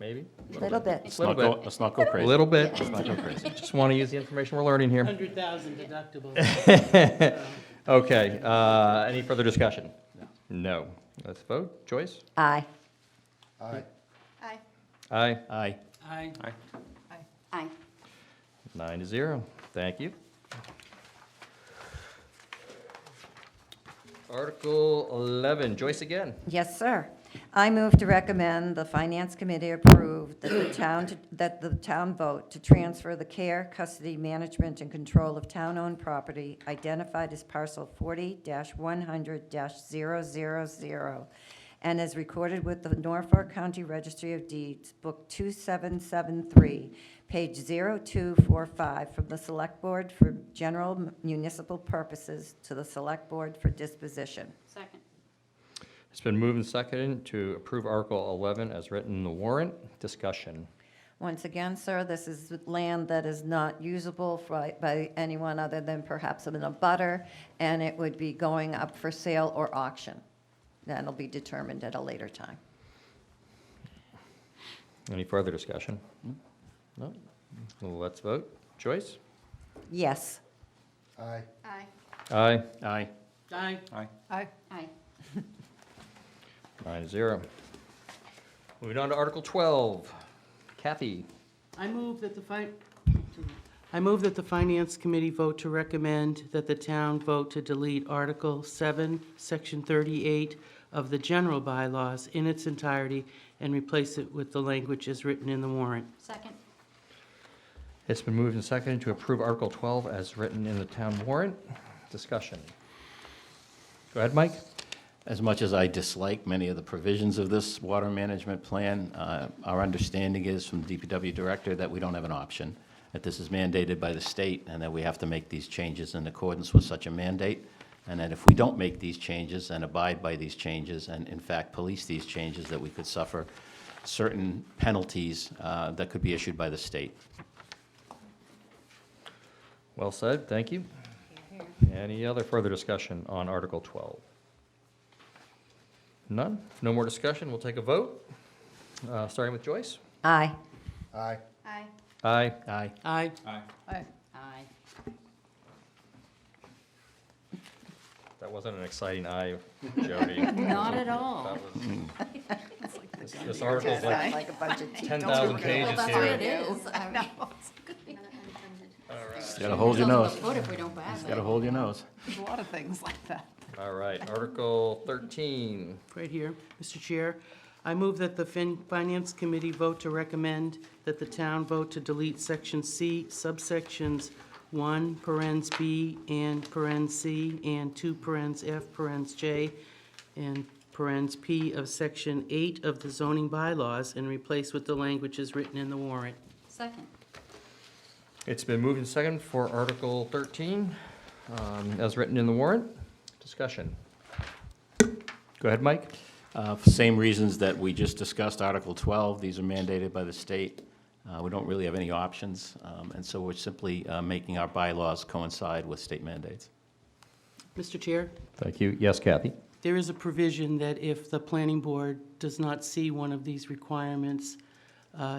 Maybe? Little bit. Let's Little not go, bit. let's not go A crazy. little bit. Let's not go crazy. Just want to use the information we're learning here. 100,000 deductible. Okay, any further discussion? No. Let's vote. Joyce? Aye. Aye. Aye. Aye. Aye. Aye. Aye. 9-0. Thank you. Article 11, Joyce again. Yes, sir. I move to recommend the Finance Committee approve that the town vote to transfer the care, custody, management, and control of town-owned property identified as parcel 40-100-000 and as recorded with the Norfolk County Registry of Deeds, Book 2773, page 0245, from the Select Board for general municipal purposes to the Select Board for disposition. Second. It's been moved and seconded to approve Article 11 as written in the warrant. Discussion. Once again, sir, this is land that is not usable by anyone other than perhaps an abutter, and it would be going up for sale or auction. That'll be determined at a later time. Any further discussion? No? Let's vote. Joyce? Yes. Aye. Aye. Aye. Aye. Aye. Aye. Aye. 9-0. Moving on to Article 12. Kathy? I move that the I move that the Finance Committee vote to recommend that the town vote to delete Article 7, Section 38 of the general bylaws in its entirety and replace it with the language as written in the warrant. Second. It's been moved and seconded to approve Article 12 as written in the town warrant. Discussion. Go ahead, Mike. As much as I dislike many of the provisions of this water management plan, our understanding is from the DPW director that we don't have an option, that this is mandated by the state, and that we have to make these changes in accordance with such a mandate, and that if we don't make these changes and abide by these changes, and in fact police these changes, that we could suffer certain penalties that could be issued by the state. Well said, thank you. Any other further discussion on Article 12? None? No more discussion, we'll take a vote. Starting with Joyce? Aye. Aye. Aye. Aye. Aye. Aye. Aye. That wasn't an exciting aye, Jody. Not at all. That was, this article's like Like a bunch of 10,000 pages That's what it here. is. I mean, Gotta hold your nose. Vote if we don't pass it. Gotta hold your nose. There's a lot of things like that. All right, Article 13. Right here, Mr. Chair. I move that the Finance Committee vote to recommend that the town vote to delete Section C, subsections 1, parens B, and parens C, and 2, parens F, parens J, and parens P of Section 8 of the zoning bylaws, and replace with the language as written in the warrant. Second. It's been moved and seconded for Article 13, as written in the warrant. Discussion. Go ahead, Mike. For same reasons that we just discussed, Article 12, these are mandated by the state. We don't really have any options, and so we're simply making our bylaws coincide with state mandates. Mr. Chair, Thank you. Yes, Kathy? there is a provision that if the planning board does not see one of these requirements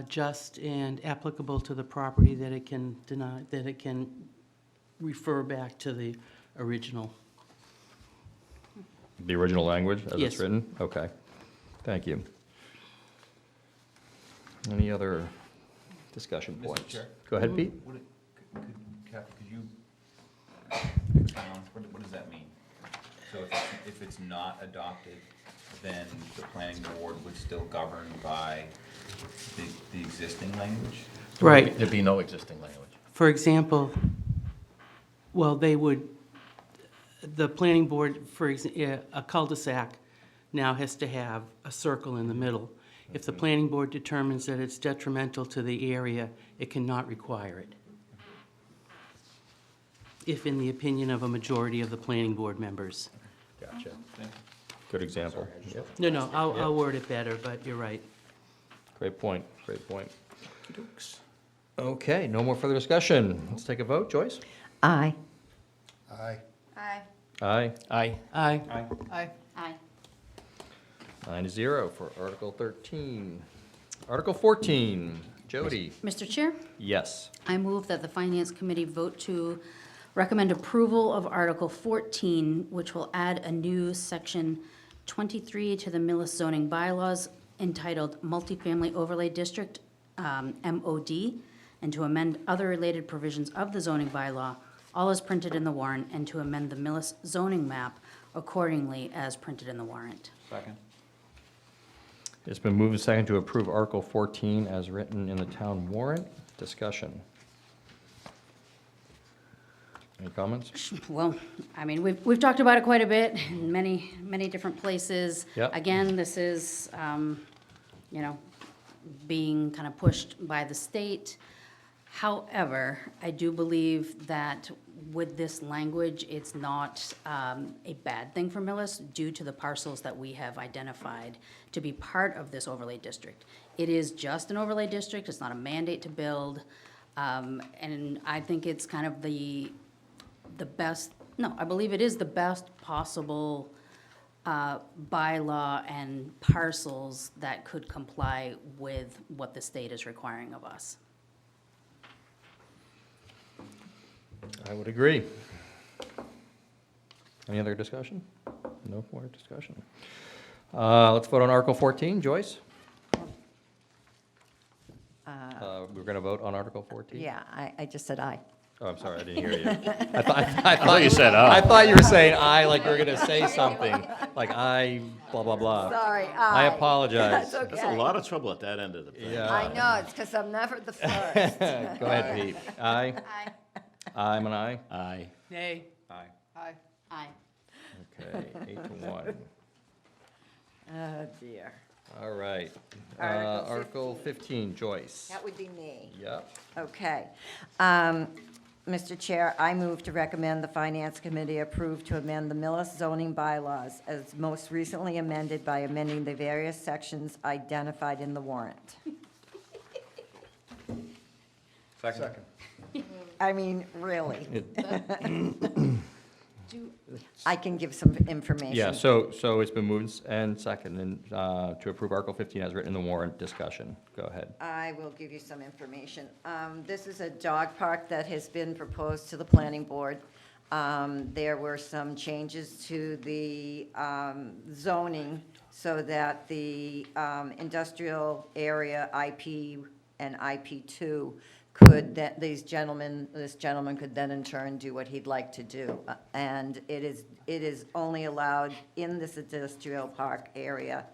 just and applicable to the property, that it can deny, that it can refer back to the original. The original language as it's Yes. written? Okay. Thank you. Any other discussion points? Chair? Go ahead, Pete. Kathy, could you expound, what does that mean? So if it's not adopted, then the planning board would still govern by the existing language? Right. There'd be no existing language. For example, well, they would, the planning board, a cul-de-sac now has to have a circle in the middle. If the planning board determines that it's detrimental to the area, it cannot require it. If in the opinion of a majority of the planning board members. Gotcha. Good example. Yep. No, I'll word it better, but you're right. Great point, great point. Okay, no more further discussion. Let's take a vote. Joyce? Aye. Aye. Aye. Aye. Aye. Aye. Aye. Aye. 9-0 for Article 13. Article 14. Jody? Mr. Chair? Yes. I move that the Finance Committee vote to recommend approval of Article 14, which will add a new Section 23 to the Millis zoning bylaws entitled Multifamily Overlay District, MOD, and to amend other related provisions of the zoning bylaw, all as printed in the warrant, and to amend the Millis zoning map accordingly as printed in the warrant. Second. It's been moved and seconded to approve Article 14 as written in the town warrant. Discussion. Any comments? Well, I mean, we've talked about it quite a bit in many, many different places. Yep. Again, this is, being kind of pushed by the state. However, I do believe that with this language, it's not a bad thing for Millis due to the parcels that we have identified to be part of this overlay district. It is just an overlay district, it's not a mandate to build, and I think it's kind of the best, no, I believe it is the best possible bylaw and parcels that could comply with what the state is requiring of us. I would agree. Any other discussion? No more discussion. Let's vote on Article 14. Joyce? we're going to vote on Article 14? Yeah, I just said aye. Oh, I'm sorry, I didn't hear you. I thought you said I thought you were saying aye, like we were going to say something, like I, blah, blah, blah. Sorry, I aye. apologize. That's There's a okay. lot of trouble at that end of the thing. Yeah. I know, it's because I'm never the first. Go ahead, Pete. Aye? Aye. I'm an aye? Aye. Nay. Aye. Aye. Okay, 8-1. Oh, dear. All right. Article Article 15, Joyce. That would be me. Yep. Okay. Mr. Chair, I move to recommend the Finance Committee approve to amend the Millis zoning bylaws as most recently amended by amending the various sections identified in the warrant. Second. I mean, really. Do, I can give some information. Yeah, so it's been moved and seconded to approve Article 15 as written in the warrant. Discussion. Go ahead. I will give you some information. This is a dog park that has been proposed to the planning board. There were some changes to the zoning so that the industrial area IP and IP2 could, this gentleman could then in turn do what he'd like to do. And it is only allowed in this industrial park area,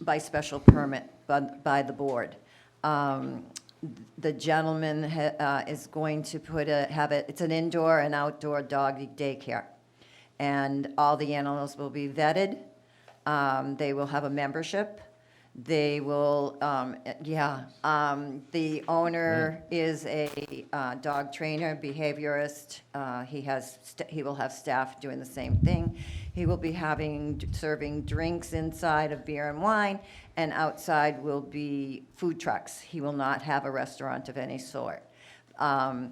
by special permit by the board. The gentleman is going to it's an indoor and outdoor dog daycare. And all the animals will be vetted. They will have a membership. They will, the owner is a dog trainer, behaviorist. He will have staff doing the same thing. He will be serving drinks inside of beer and wine, and outside will be food trucks. He will not have a restaurant of any sort. There's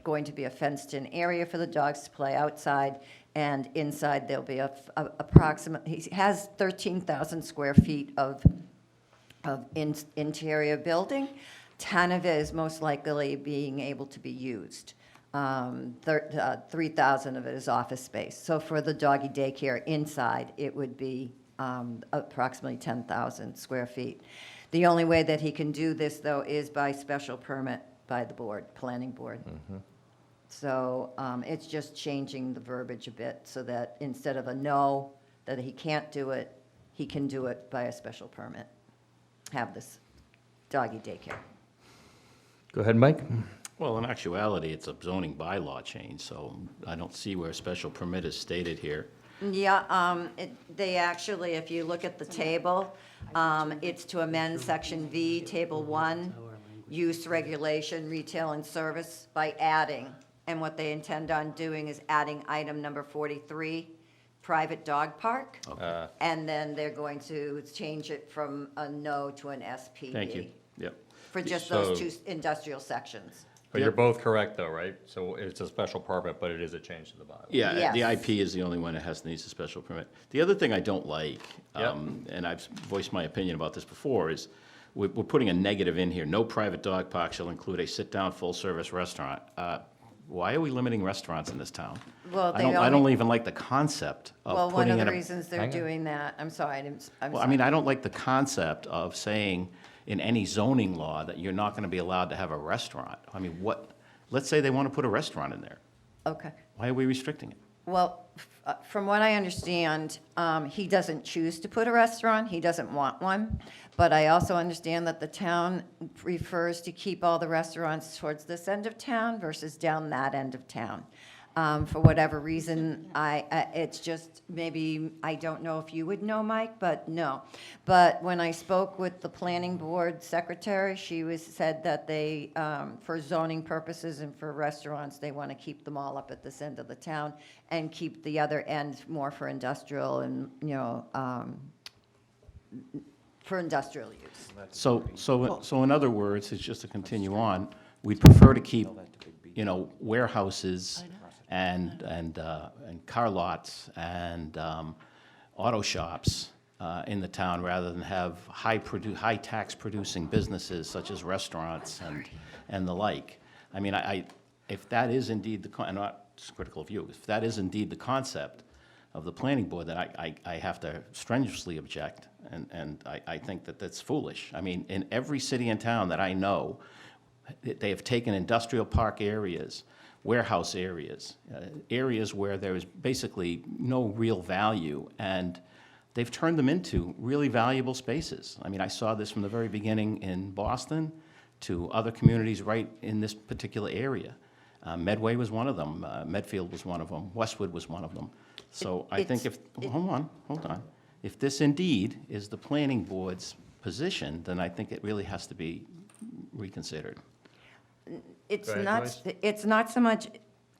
going to be a fenced-in area for the dogs to play outside, and inside there'll be he has 13,000 square feet of interior building. 10 of it is most likely being able to be used. 3,000 of it is office space. So for the doggy daycare inside, it would be approximately 10,000 square feet. The only way that he can do this, though, is by special permit by the planning board. So it's just changing the verbiage a bit so that instead of a no, that he can't do it, he can do it by a special permit, have this doggy daycare. Go ahead, Mike. Well, in actuality, it's a zoning bylaw change, so I don't see where special permit is stated here. Yeah, they actually, if you look at the table, it's to amend Section V, Table 1, use regulation, retail and service, by adding. And what they intend on doing is adding item number 43, private dog park. And then they're going to change it from a no to an SPD. Thank you. Yep. For just those So- two industrial sections. But you're both correct, though, right? So it's a special permit, but it is a change to the bylaw. Yeah, the Yes. IP is the only one that needs a special permit. The other thing I don't like, Yep. and I've voiced my opinion about this before, is we're putting a negative in here. No private dog park shall include a sit-down, full-service restaurant. Why are we limiting restaurants in this town? Well, I don't even like the concept Well, of one putting of in the a... reasons they're Hang on. doing that, I'm sorry, I'm Well, I sorry. mean, I don't like the concept of saying in any zoning law that you're not going to be allowed to have a restaurant. I mean, let's say they want to put a restaurant in there. Okay. Why are we restricting it? Well, from what I understand, he doesn't choose to put a restaurant, he doesn't want one. But I also understand that the town prefers to keep all the restaurants towards this end of town versus down that end of town. For whatever reason, it's just, maybe, I don't know if you would know, Mike, but no. But when I spoke with the planning board secretary, she said that they, for zoning purposes and for restaurants, they want to keep them all up at this end of the town and keep the other end more for industrial and, for industrial use. So in other words, it's just to continue on, we'd prefer to keep, warehouses and car lots and auto shops in the town rather than have high tax producing businesses such as restaurants and the like. I mean, if that is indeed I'm not critical of you, if that is indeed the concept, of the planning board that I have to strenuously object, and I think that that's foolish. I mean, in every city and town that I know, they have taken industrial park areas, warehouse areas, areas where there is basically no real value, and they've turned them into really valuable spaces. I mean, I saw this from the very beginning in Boston to other communities right in this particular area. Medway was one of them, Medfield was one of them, Westwood was one of them. So I think hold on. If this indeed is the planning board's position, then I think it really has to be reconsidered. It's Go ahead, not, Joyce. it's not so much,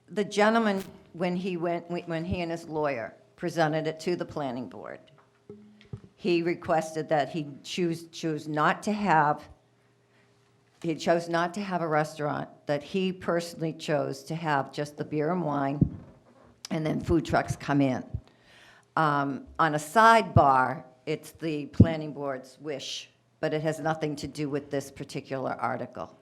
the gentleman, when he and his lawyer presented it to the planning board, he requested that he chose not to have a restaurant, that he personally chose to have just the beer and wine, and then food trucks come in. On a sidebar, it's the planning board's wish, but it has nothing to do with this particular article.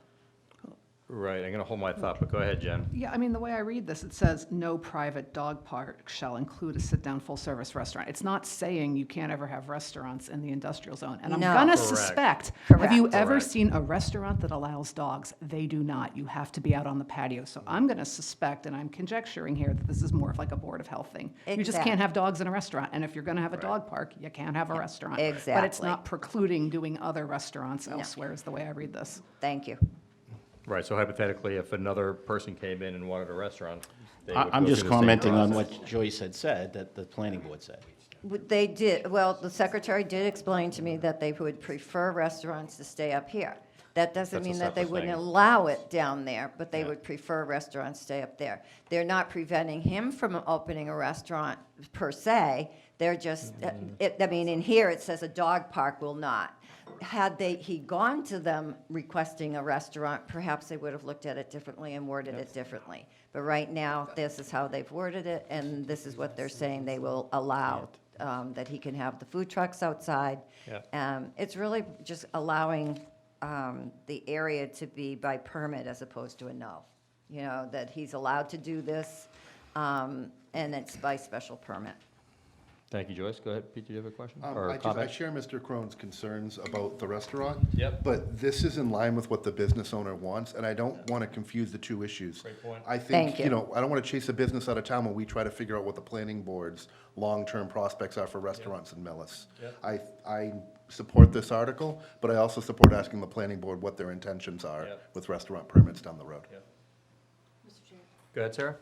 Right, I'm going to hold my thought, but go ahead, Jen. Yeah, I mean, the way I read this, it says, "No private dog park shall include a sit-down, full-service restaurant." It's not saying you can't ever have restaurants in the industrial zone. And I'm No. gonna Correct. suspect, have you Correct. ever Correct. seen a restaurant that allows dogs? They do not. You have to be out on the patio. So I'm gonna suspect, and I'm conjecturing here, that this is more of like a Board of Health thing. You just can't have dogs in a restaurant, and if you're gonna have a dog park, you can't have a restaurant. But it's Exactly. not precluding doing other restaurants elsewhere, is the way I read this. Thank you. Right, so hypothetically, if another person came in and wanted a restaurant, they would I'm go just through the same commenting on process. what Joyce had said, that the planning board said. They did, well, the secretary did explain to me that they would prefer restaurants to stay up here. That doesn't That's a mean that they separate wouldn't thing. allow it down there, but they Yeah. would prefer restaurants stay up there. They're not preventing him from opening a restaurant per se, they're just, I mean, in here it says a dog park will not. Had he gone to them requesting a restaurant, perhaps they would have looked at it differently and worded it differently. But right now, this is how they've worded it, and this is what they're saying they will allow, that he can have the food trucks outside. It's really just allowing the area to be by permit as opposed to a no. You know, that he's allowed to do this, and it's by special permit. Thank you, Joyce. Go ahead, Pete, do you have a question or a I comment? share Mr. Crone's concerns about the restaurant. Yep. But this is in line with what the business owner wants, and I don't want to confuse the two issues. Great point. I Thank think, you. you know, I don't want to chase a business out of town when we try to figure out what the planning board's long-term prospects are for restaurants in Millis. Yep. I support this article, but I also support asking the planning board what their intentions are Yep. with restaurant permits down the road. Go ahead, Sarah.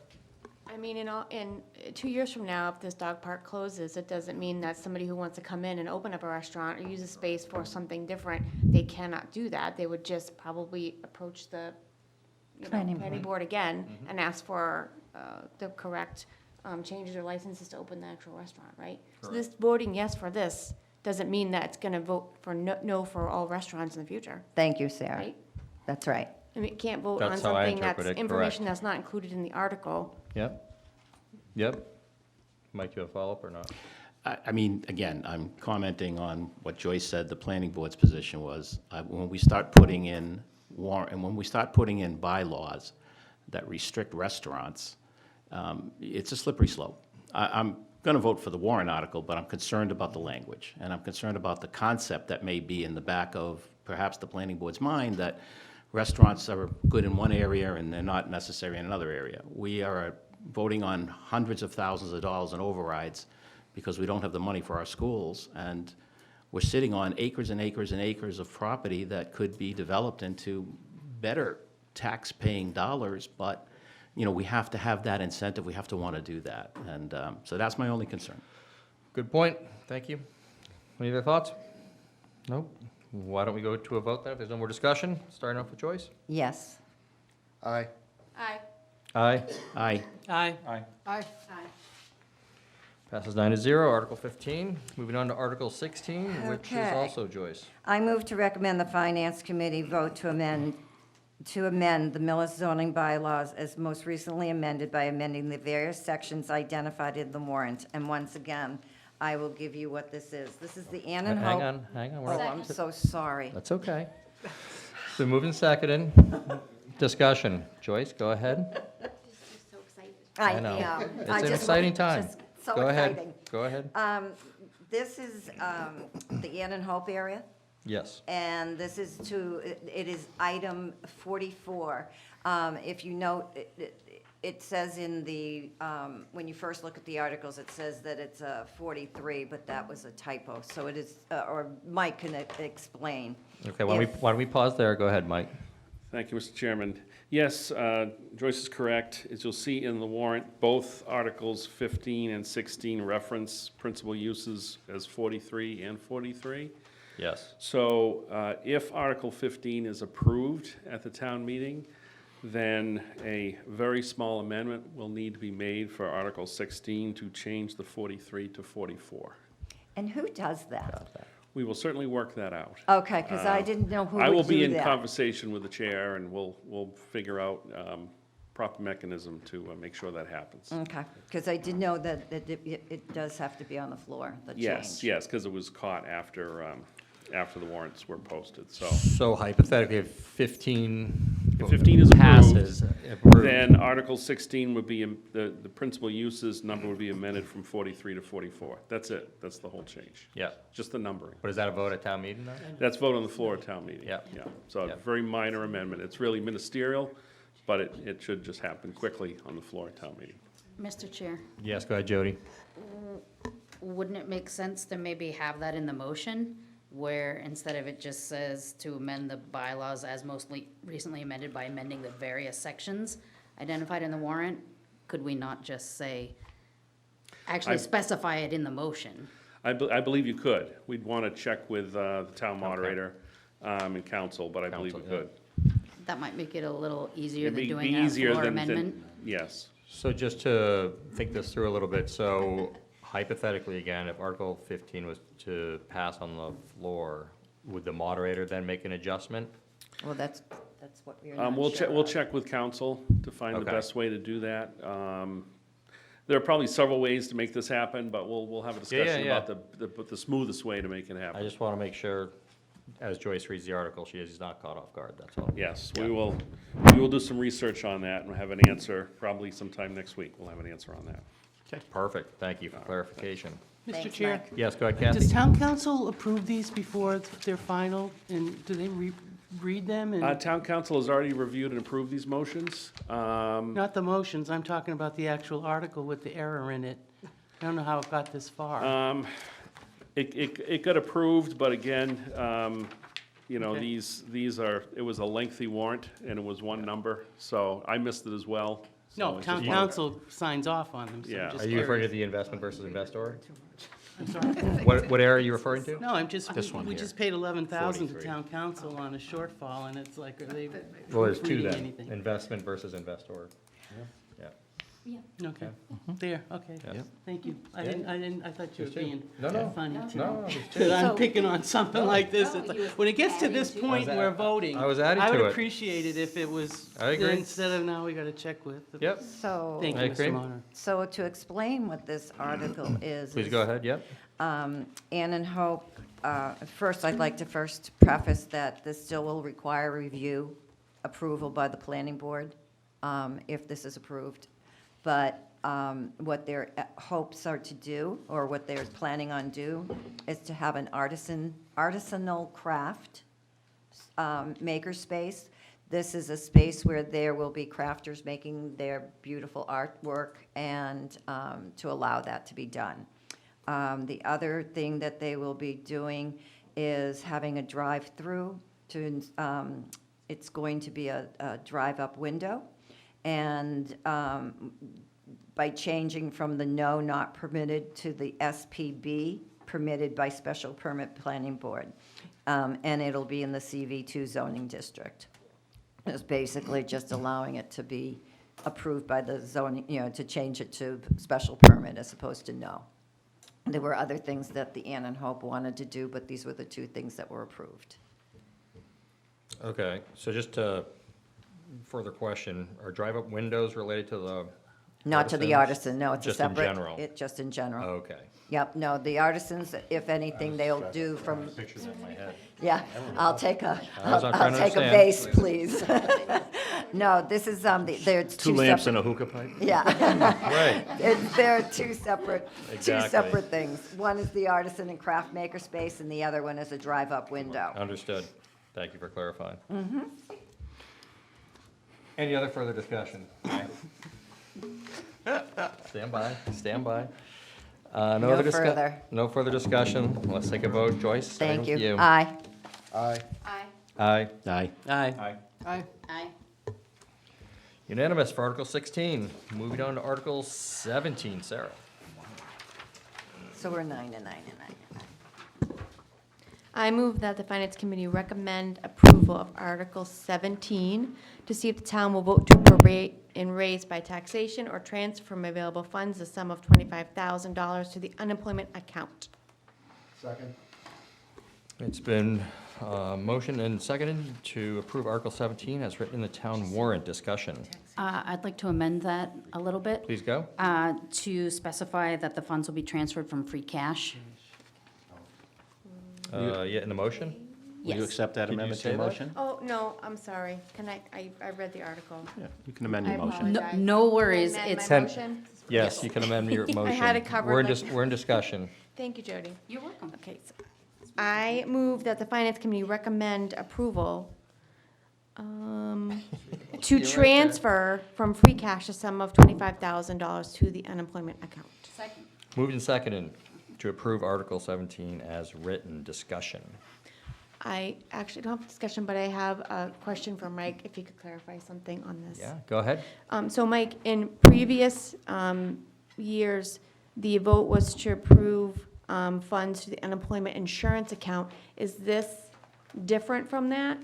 I mean, in 2 years from now, if this dog park closes, it doesn't mean that somebody who wants to come in and open up a restaurant or use a space for something different, they cannot do that. They would just probably approach the, planning board again and ask for the correct changes or licenses to open the actual restaurant, right? So this voting yes for this doesn't mean that it's gonna vote for no for all restaurants in the future, Thank you, Sarah. right? That's right. I mean, you can't vote on That's how I something that's interpret it, information correct. that's not included in the article. Yep. Mike, you have a follow-up or not? I mean, again, I'm commenting on what Joyce said the planning board's position was. When we start putting in when we start putting in bylaws that restrict restaurants, it's a slippery slope. I'm going to vote for the Warren article, but I'm concerned about the language, and I'm concerned about the concept that may be in the back of perhaps the planning board's mind that restaurants are good in one area and they're not necessary in another area. We are voting on hundreds of thousands of dollars in overrides because we don't have the money for our schools, and we're sitting on acres and acres and acres of property that could be developed into better tax-paying dollars, but, we have to have that incentive, we have to want to do that, and so that's my only concern. Good point. Thank you. Any other thoughts? Nope. Why don't we go to a vote then, if there's no more discussion? Starting off with Joyce? Yes. Aye. Aye. Aye. Aye. Aye. Aye. Passes 9-0. Article 15. Moving on to Article 16, which is Okay. also Joyce. I move to recommend the Finance Committee vote to amend the Millis zoning bylaws as most recently amended by amending the various sections identified in the warrant. And once again, I will give you what this is. This is the Ann and Hope. Hang on. Oh, I'm so sorry. That's okay. It's been moved and seconded. Discussion. Joyce, go ahead. So excited. I know. am. It's I an just exciting want- time. just so Go ahead, exciting. go ahead. This is the Ann and Hope area, Yes. and this is it is item 44. If you note, it says in the, when you first look at the articles, it says that it's 43, but that was a typo. So it is, or Mike can explain. Okay, why don't we pause there? Go ahead, Mike. Thank you, Mr. Chairman. Yes, Joyce is correct. As you'll see in the warrant, both Articles 15 and 16 reference principal uses as 43 and 43. Yes. So if Article 15 is approved at the town meeting, then a very small amendment will need to be made for Article 16 to change the 43 to 44. And who does that? We will certainly work that out. Okay, because I didn't know who I will would be do in that. conversation with the chair, and we'll figure out proper mechanism to make sure that happens. Okay, because I did know that it does have to be on the floor, the change. Yes, because it was caught after the warrants were posted, so. So hypothetically, if 15. If 15 is passes, approved, Then Article 16 would be, the principal uses number would be amended from 43 to 44. That's it, that's the whole change. Yeah. Just the numbering. But is that a vote at town meeting then? That's vote on the floor at town meeting. Yeah. Yeah, so a Yeah. very minor amendment. It's really ministerial, but it should just happen quickly on the floor at town meeting. Mr. Chair, Yes, go ahead, Jody. wouldn't it make sense to maybe have that in the motion? Where instead of it just says to amend the bylaws as mostly recently amended by amending the various sections identified in the warrant, could we not just say, actually specify it in the motion? I believe you could. We'd want to check with the town moderator and council, but I believe you Council, could. That might make it a little easier It'd than be doing a easier floor than- amendment. Yes. So just to think this through a little bit, so hypothetically again, if Article 15 was to pass on the floor, would the moderator then make an adjustment? Well, that's what we're not We'll sure check, we'll of. check with council to find the Okay. best way to do that. There are probably several ways to make this happen, but we'll have a discussion yeah. about the smoothest way to make it I happen. just want to make sure, as Joyce reads the article, she is not caught off guard, that's all. Yes, Yeah. we will do some research on that and we'll have an answer, probably sometime next week, we'll have an answer on that. Okay, perfect, thank you for clarification. Mr. Thanks, Chair, Mike. Yes, go ahead, Kathy. does town council approve these before they're final? And do they read them? And Town council has already reviewed and approved these motions. not the motions, I'm talking about the actual article with the error in it. I don't know how it got this far. It got approved, but again, you know, Okay. it was a lengthy warrant and it was one number, so I missed it as well. So No, it's town just one of- council signs off on them, so Yeah. I'm just Are you referring to curious. the investment versus investor? I'm sorry. What area are you referring to? No, I'm just, This one we here. just paid 11,000 to 43. town council on a shortfall, and it's like, are they Well, there's two proofreading then, anything? investment versus investor. Yeah. Okay, there, okay, Yeah. thank you. I thought you were There's two. being No, no. funny. No, That I'm So- picking on something like this. It's like, when it gets to this point, I we're was voting. I was adding I to would it. appreciate it if it was, I agree. instead of now we gotta check with. Yep, So, Thank I you, agree. Mr. Honor. so to explain what this article is. please go ahead, yep. Ann and Hope, first, I'd like to first preface that this still will require review, approval by the planning board, if this is approved. But what their hopes are to do, or what they're planning on do, is to have an artisanal craft makerspace. This is a space where there will be crafters making their beautiful artwork, and to allow that to be done. The other thing that they will be doing is having a drive-through to, it's going to be a drive-up window. And by changing from the no, not permitted to the SPB, permitted by special permit planning board. And it'll be in the CV2 zoning district. It's basically just allowing it to be approved by the zoning, to change it to special permit as opposed to no. There were other things that the Ann and Hope wanted to do, but these were the two things that were approved. Okay, so just to further question, are drive-up windows related to the Not to the artisan, no, it's a Just in separate. general? Just in general. Okay. Yep, no, the artisans, if anything, they'll do from, Pictures in my head. yeah, I'll take a, I was not trying I'll to take a understand. base, please. No, this is, there's two separate. a hookah pipe? Yeah. Right. There are two separate Exactly. things. One is the artisan and craft maker space, and the other one is a drive-up window. Understood. Thank you for clarifying. Any other further discussion? Stand by, stand by. No No other further. No further discussion. Let's take a vote. Joyce, starting Thank with you. you. Aye. Aye. Aye. Aye. Aye. Aye. Aye. Aye. Unanimous for Article 16. Moving on to Article 17. Sarah. So we're 9 and 9 and 9. I move that the Finance Committee recommend approval of Article 17 to see if the town will vote to appropriate and raise by taxation or transfer from available funds the sum of $25,000 to the unemployment account. Second. It's been motioned and seconded to approve Article 17 as written in the town warrant. Discussion. I'd like to amend that a little bit, Please go. to specify that the funds will be transferred from free cash. Yeah, in the motion? Will you Yes. accept that Could you amendment to say your that? motion? Oh, no, I'm sorry. Can I read the article. Yeah, you can amend I your motion. No, apologize. no worries, Amend it's. my motion? Yes, you can amend your motion. I had it covered We're in like- we're in discussion. Thank you, Jody. You're welcome. Okay, so I move that the Finance Committee recommend approval to transfer from free cash a sum of $25,000 to the unemployment account. Second. Moved and seconded to approve Article 17 as written. Discussion. I actually don't have a discussion, but I have a question for Mike, if he could clarify something on this. Yeah, go ahead. So Mike, in previous years, the vote was to approve funds to the unemployment insurance account. Is this different from that?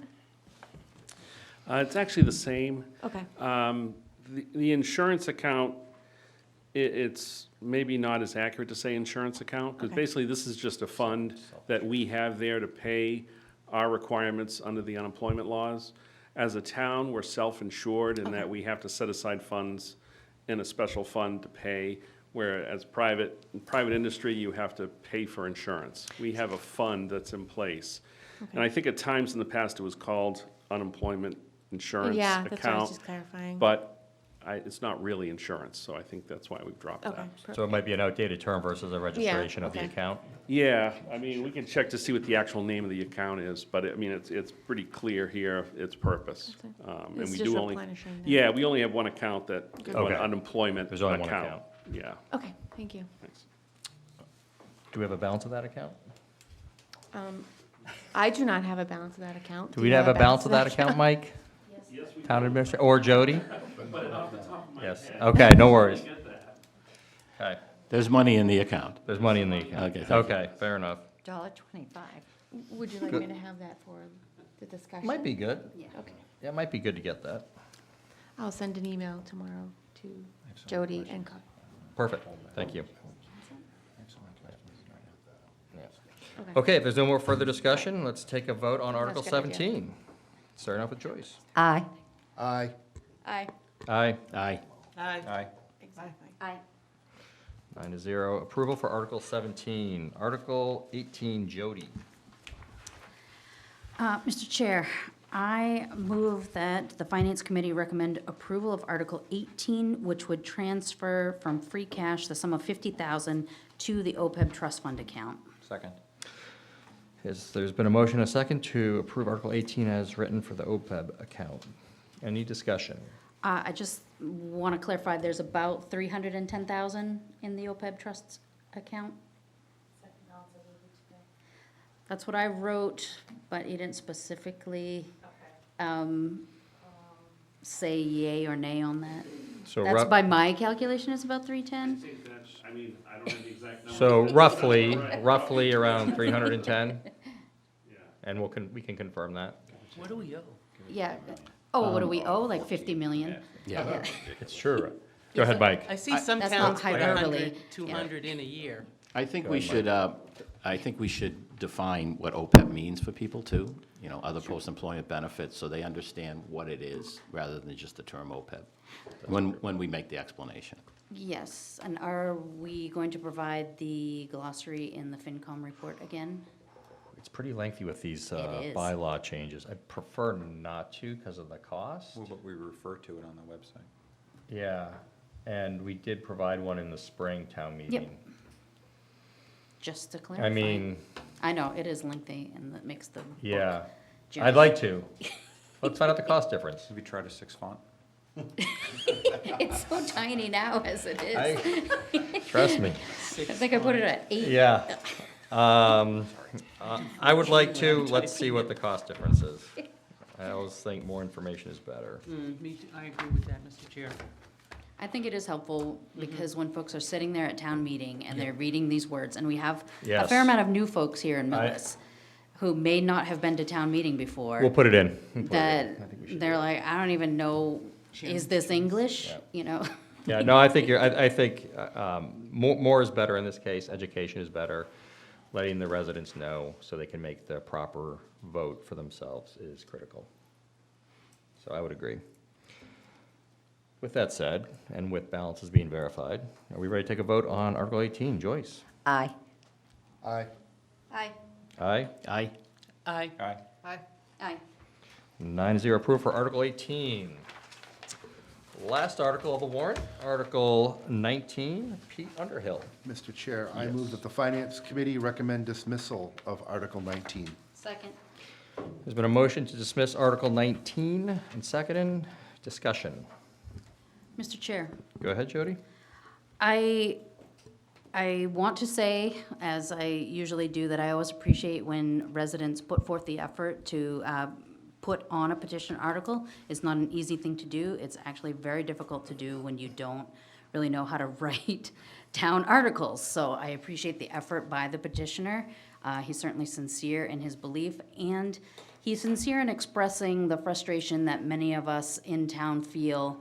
It's actually the same. Okay. The insurance account, it's maybe not as accurate to say insurance account, because Okay. basically this is just a fund that we have there to pay our requirements under the unemployment laws. As a town, we're self-insured in that we have to set aside funds in a special fund to pay, whereas private industry, you have to pay for insurance. We have a fund that's in place. And I think at times in the past, it was called unemployment insurance Yeah, that's what I was account. just clarifying. But it's not really insurance, so I think that's why we've dropped Okay. that. So it might be an outdated term versus a registration of the okay. account? Yeah, I mean, we can check to see what the actual name of the account is, but I mean, it's pretty clear here, its purpose. And It's we just do only, replenishing that. yeah, we only have one account one Okay. unemployment There's only one account. account. Yeah, Okay, thank you. thanks. Do we have a balance of that account? I do not have a balance of that account. Do we have a balance of that account, Mike? Town administrator, or Jody? Yes, okay, no worries. Okay, There's money in the account. there's money in the account. Okay, thank you. Okay, fair enough. $1.25. Would you like me to have that for the discussion? Might be good. Okay. Yeah, it might be good to get that. I'll send an email tomorrow to Jody and Carl. Perfect, thank you. Okay. Okay, if there's no more further discussion, let's take a vote on Article That's a good idea. 17. Starting off with Joyce. Aye. Aye. Aye. Aye. Aye. Aye. Aye. Exactly. Aye. 9-0. Approval for Article 17. Article 18, Jody. Mr. Chair, I move that the Finance Committee recommend approval of Article 18, which would transfer from free cash the sum of $50,000 to the OPEB trust fund account. Second. There's been a motion and a second to approve Article 18 as written for the OPEB account. Any discussion? I just want to clarify, there's about $310,000 in the OPEB trust account? That's what I wrote, but you didn't specifically say yay or nay on that. So That's rough- by my calculation, it's about 310? think that's, I mean, I don't have the exact number. So roughly around 310? And we can confirm that. What do we owe? Yeah. Oh, what do we owe, like 50 million? Yeah. It's sure. Go ahead, Mike. I see some That's not towns put hyperbole. 100, 200 in a year. I think Go we ahead, should, I think we should define what OPEB means for people too, you know, other post-employment benefits, so they understand what it is, rather than just the term OPEB, when we make the explanation. Yes, and are we going to provide the glossary in the FinCom report again? It's pretty lengthy with these It is. bylaw changes. I prefer not to because of the cost. Well, but we refer to it on the website. Yeah, and we did provide one in the spring town meeting. Just to clarify. I mean, I know, it is lengthy and that makes the book yeah, generally- I'd like to. Let's find out the cost difference. Have you tried a 6 font? It's so tiny now as it is. Trust me. I think I put it at 8. Yeah. I would like to, let's see what the cost difference is. I always think more information is better. Me too, I agree with that, Mr. Chair. I think it is helpful because when folks are sitting there at town meeting and they're reading these words, and we have a Yes. fair amount of new folks here in I- Millis who may not have been to town meeting before. We'll put it in. We'll put it in. That I think we should they're do it. like, I don't even know, is this English? Yeah. You know? Yeah, no, I think I think more is better in this case, education is better. Letting the residents know so they can make the proper vote for themselves is critical. So I would agree. With that said, and with balances being verified, are we ready to take a vote on Article 18? Joyce? Aye. Aye. Aye. Aye. Aye. Aye. Aye. Aye. Aye. 9-0 approved for Article 18. Last article of the warrant, Article 19, Pete Underhill. Mr. Chair, I move that the Finance Committee recommend dismissal of Article 19. Second. There's been a motion to dismiss Article 19 and seconded. Discussion. Mr. Chair, Go ahead, Jody. I want to say, as I usually do, that I always appreciate when residents put forth the effort to put on a petition article. It's not an easy thing to do. It's actually very difficult to do when you don't really know how to write town articles. So I appreciate the effort by the petitioner. He's certainly sincere in his belief, and he's sincere in expressing the frustration that many of us in town feel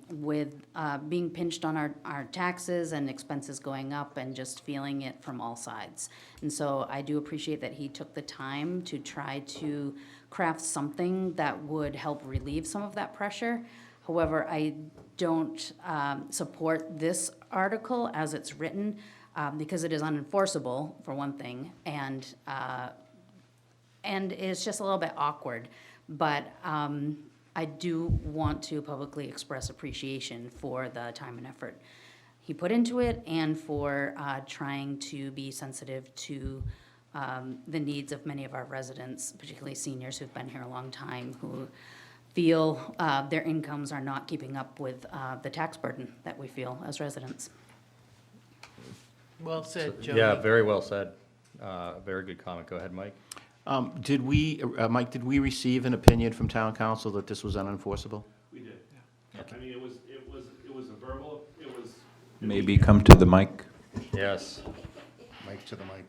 with being pinched on our taxes and expenses going up and just feeling it from all sides. And so I do appreciate that he took the time to try to craft something that would help relieve some of that pressure. However, I don't support this article as it's written because it is unenforceable, for one thing, and it's just a little bit awkward. But I do want to publicly express appreciation for the time and effort he put into it and for trying to be sensitive to the needs of many of our residents, particularly seniors who've been here a long time, who feel their incomes are not keeping up with the tax burden that we feel as residents. Well said, Jody. Yeah, very well said. Very good comment. Go ahead, Mike. Did we, Mike, did we receive an opinion from town council that this was unenforceable? We did. I mean, it was a verbal, it was. Maybe come to the mic. Yes, Mike to the mic.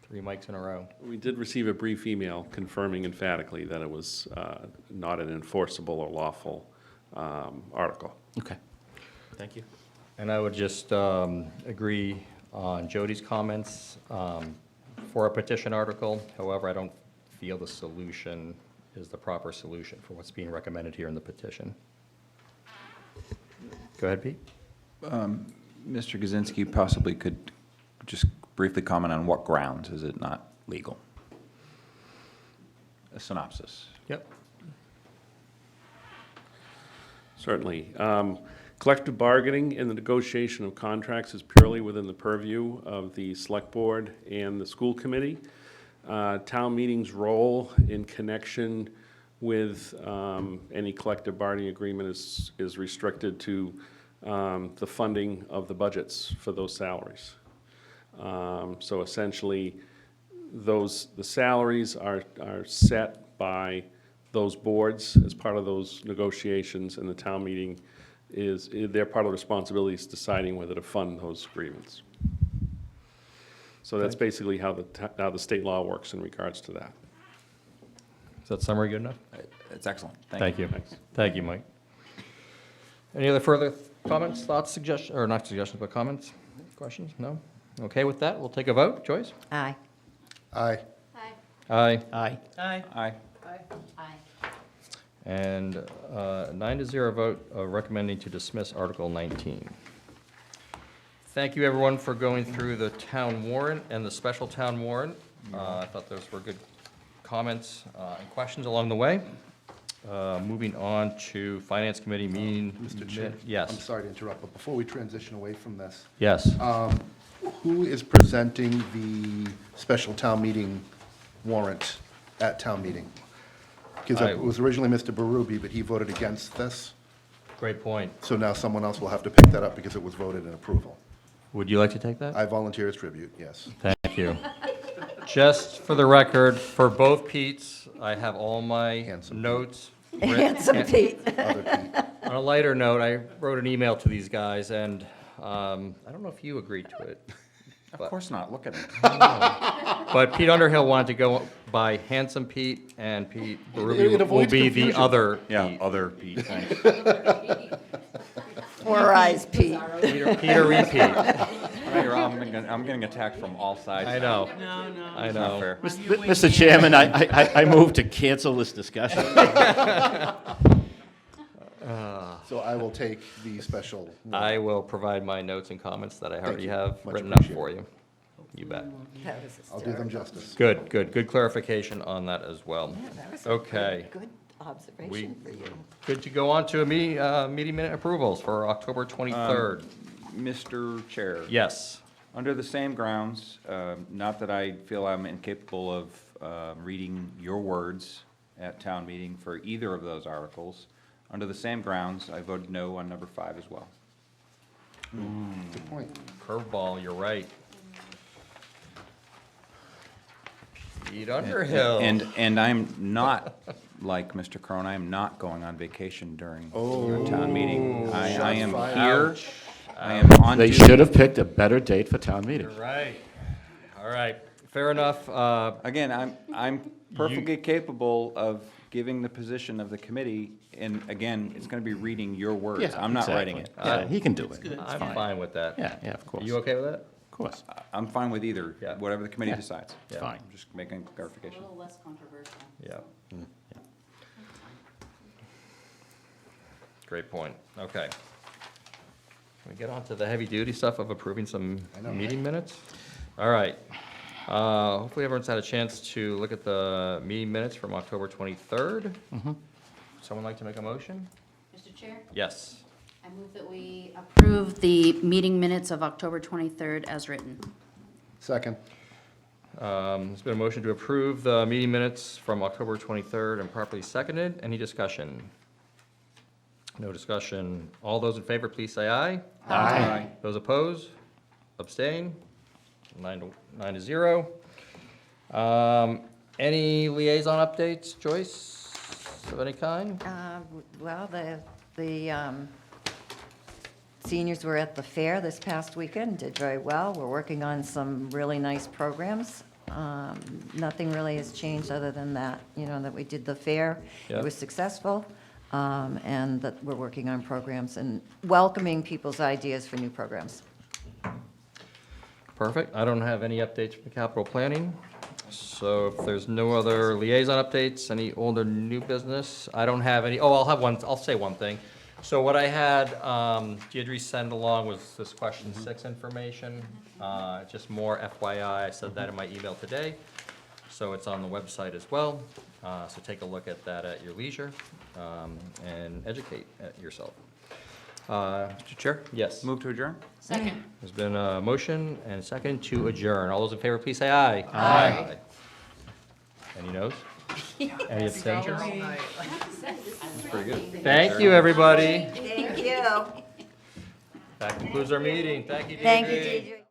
3 mics in a row. We did receive a brief email confirming emphatically that it was not an enforceable or lawful article. Okay. Thank you. And I would just agree on Jody's comments for a petition article. However, I don't feel the solution is the proper solution for what's being recommended here in the petition. Go ahead, Pete. Mr. Kaczynski possibly could just briefly comment on what grounds is it not legal? A synopsis. Yep. Certainly. Collective bargaining and the negotiation of contracts is purely within the purview of the Select Board and the School Committee. Town meeting's role in connection with any collective bargaining agreement is restricted to the funding of the budgets for those salaries. So essentially, the salaries are set by those boards as part of those negotiations, and the town meeting their part of the responsibility is deciding whether to fund those agreements. So that's basically how the state law works in regards to that. Is that summary good enough? It's excellent. Thank you. Thank you, Mike. Any other further comments, thoughts, suggestions, or not suggestions, but comments, questions? No? Okay, with that, we'll take a vote. Joyce? Aye. Aye. Aye. Aye. Aye. Aye. Aye. And 9-0 vote recommending to dismiss Article 19. Thank you, everyone, for going through the town warrant and the special town warrant. I thought those were good comments and questions along the way. Moving on to Finance Committee meeting. Mr. Chair? I'm Yes, sorry to interrupt, but before we transition away from this, yes. who is presenting the special town meeting warrant at town meeting? Because it was originally Mr. Berube, but he voted against this, Great point. so now someone else will have to pick that up because it was voted in approval. Would you like to take that? I volunteer as tribute, yes. Thank you. Just for the record, for both Pete's, I have all my Handsome Pete. notes. Handsome Pete. Other Pete. On a lighter note, I wrote an email to these guys, and I don't know if you agreed to it. Of course not, look at him. But Pete Underhill wanted to go by Handsome Pete, and Pete It Berube will avoids be the confusion. other Yeah, Pete. other Pete, thanks. Four eyes, Pete. Peter repeat. I'm getting attacked from all sides. I know, No, no. I Not know. fair. Mr. Chairman, I move to cancel this discussion. So I will take the special. I will provide my notes and comments that I already you. have Much written up appreciated. for you. You bet. That was I'll do them hysterical. justice. Good clarification on that as well. Yeah, that was a Okay. Good observation for you. Good to go on to a meeting minute approvals for October 23rd. Mr. Chair. Yes. Under the same grounds, not that I feel I'm incapable of reading your words at town meeting for either of those articles, under the same grounds, I voted no on number 5 as well. Good point. Curveball, you're right. Pete Underhill. And I'm not, like Mr. Crone, I am not going on vacation during your town meeting. I am fired. here. I am on They duty. should have picked a better date for town meeting. You're right. All right, fair enough. Again, I'm perfectly capable of giving the position of the committee, and again, it's gonna be reading your words. Yeah, I'm not writing it. exactly. Yeah, he can do it. I'm fine with that. Yeah, of course. You okay with that? Of course. I'm fine with either, Yeah. whatever the committee Yeah. decides. Yeah. Fine. I'm just making A clarification. little less controversial. Yeah. Great point. Okay. Can we get on to the heavy-duty stuff of approving some meeting minutes? All right. Hopefully everyone's had a chance to look at the meeting minutes from October 23rd. Someone like to make a motion? Mr. Chair, Yes. I move that we approve the meeting minutes of October 23rd as written. Second. There's been a motion to approve the meeting minutes from October 23rd and properly seconded. Any discussion? No discussion. All those in favor, please say aye. Aye. Those opposed? Abstain? 9-0. Any liaison updates, Joyce, of any kind? Well, the seniors were at the fair this past weekend, did very well. We're working on some really nice programs. Nothing really has changed other than that, that we did the fair. Yep. It was successful, and that we're working on programs and welcoming people's ideas for new programs. Perfect. I don't have any updates from the capital planning. So if there's no other liaison updates, any old or new business, I don't have any, I'll have one, I'll say one thing. So what I had Deirdre send along was this question 6 information, just more FYI. I said that in my email today, so it's on the website as well. So take a look at that at your leisure and educate yourself. Mr. Chair? Yes. Move to adjourn? Second. There's been a motion and a second to adjourn. All those in favor, please say aye. Aye. Any noes? Any abstentions? Pretty good. Thank you, everybody. Thank you. That concludes our meeting. Thank you, Deirdre. Thank you, Deidre.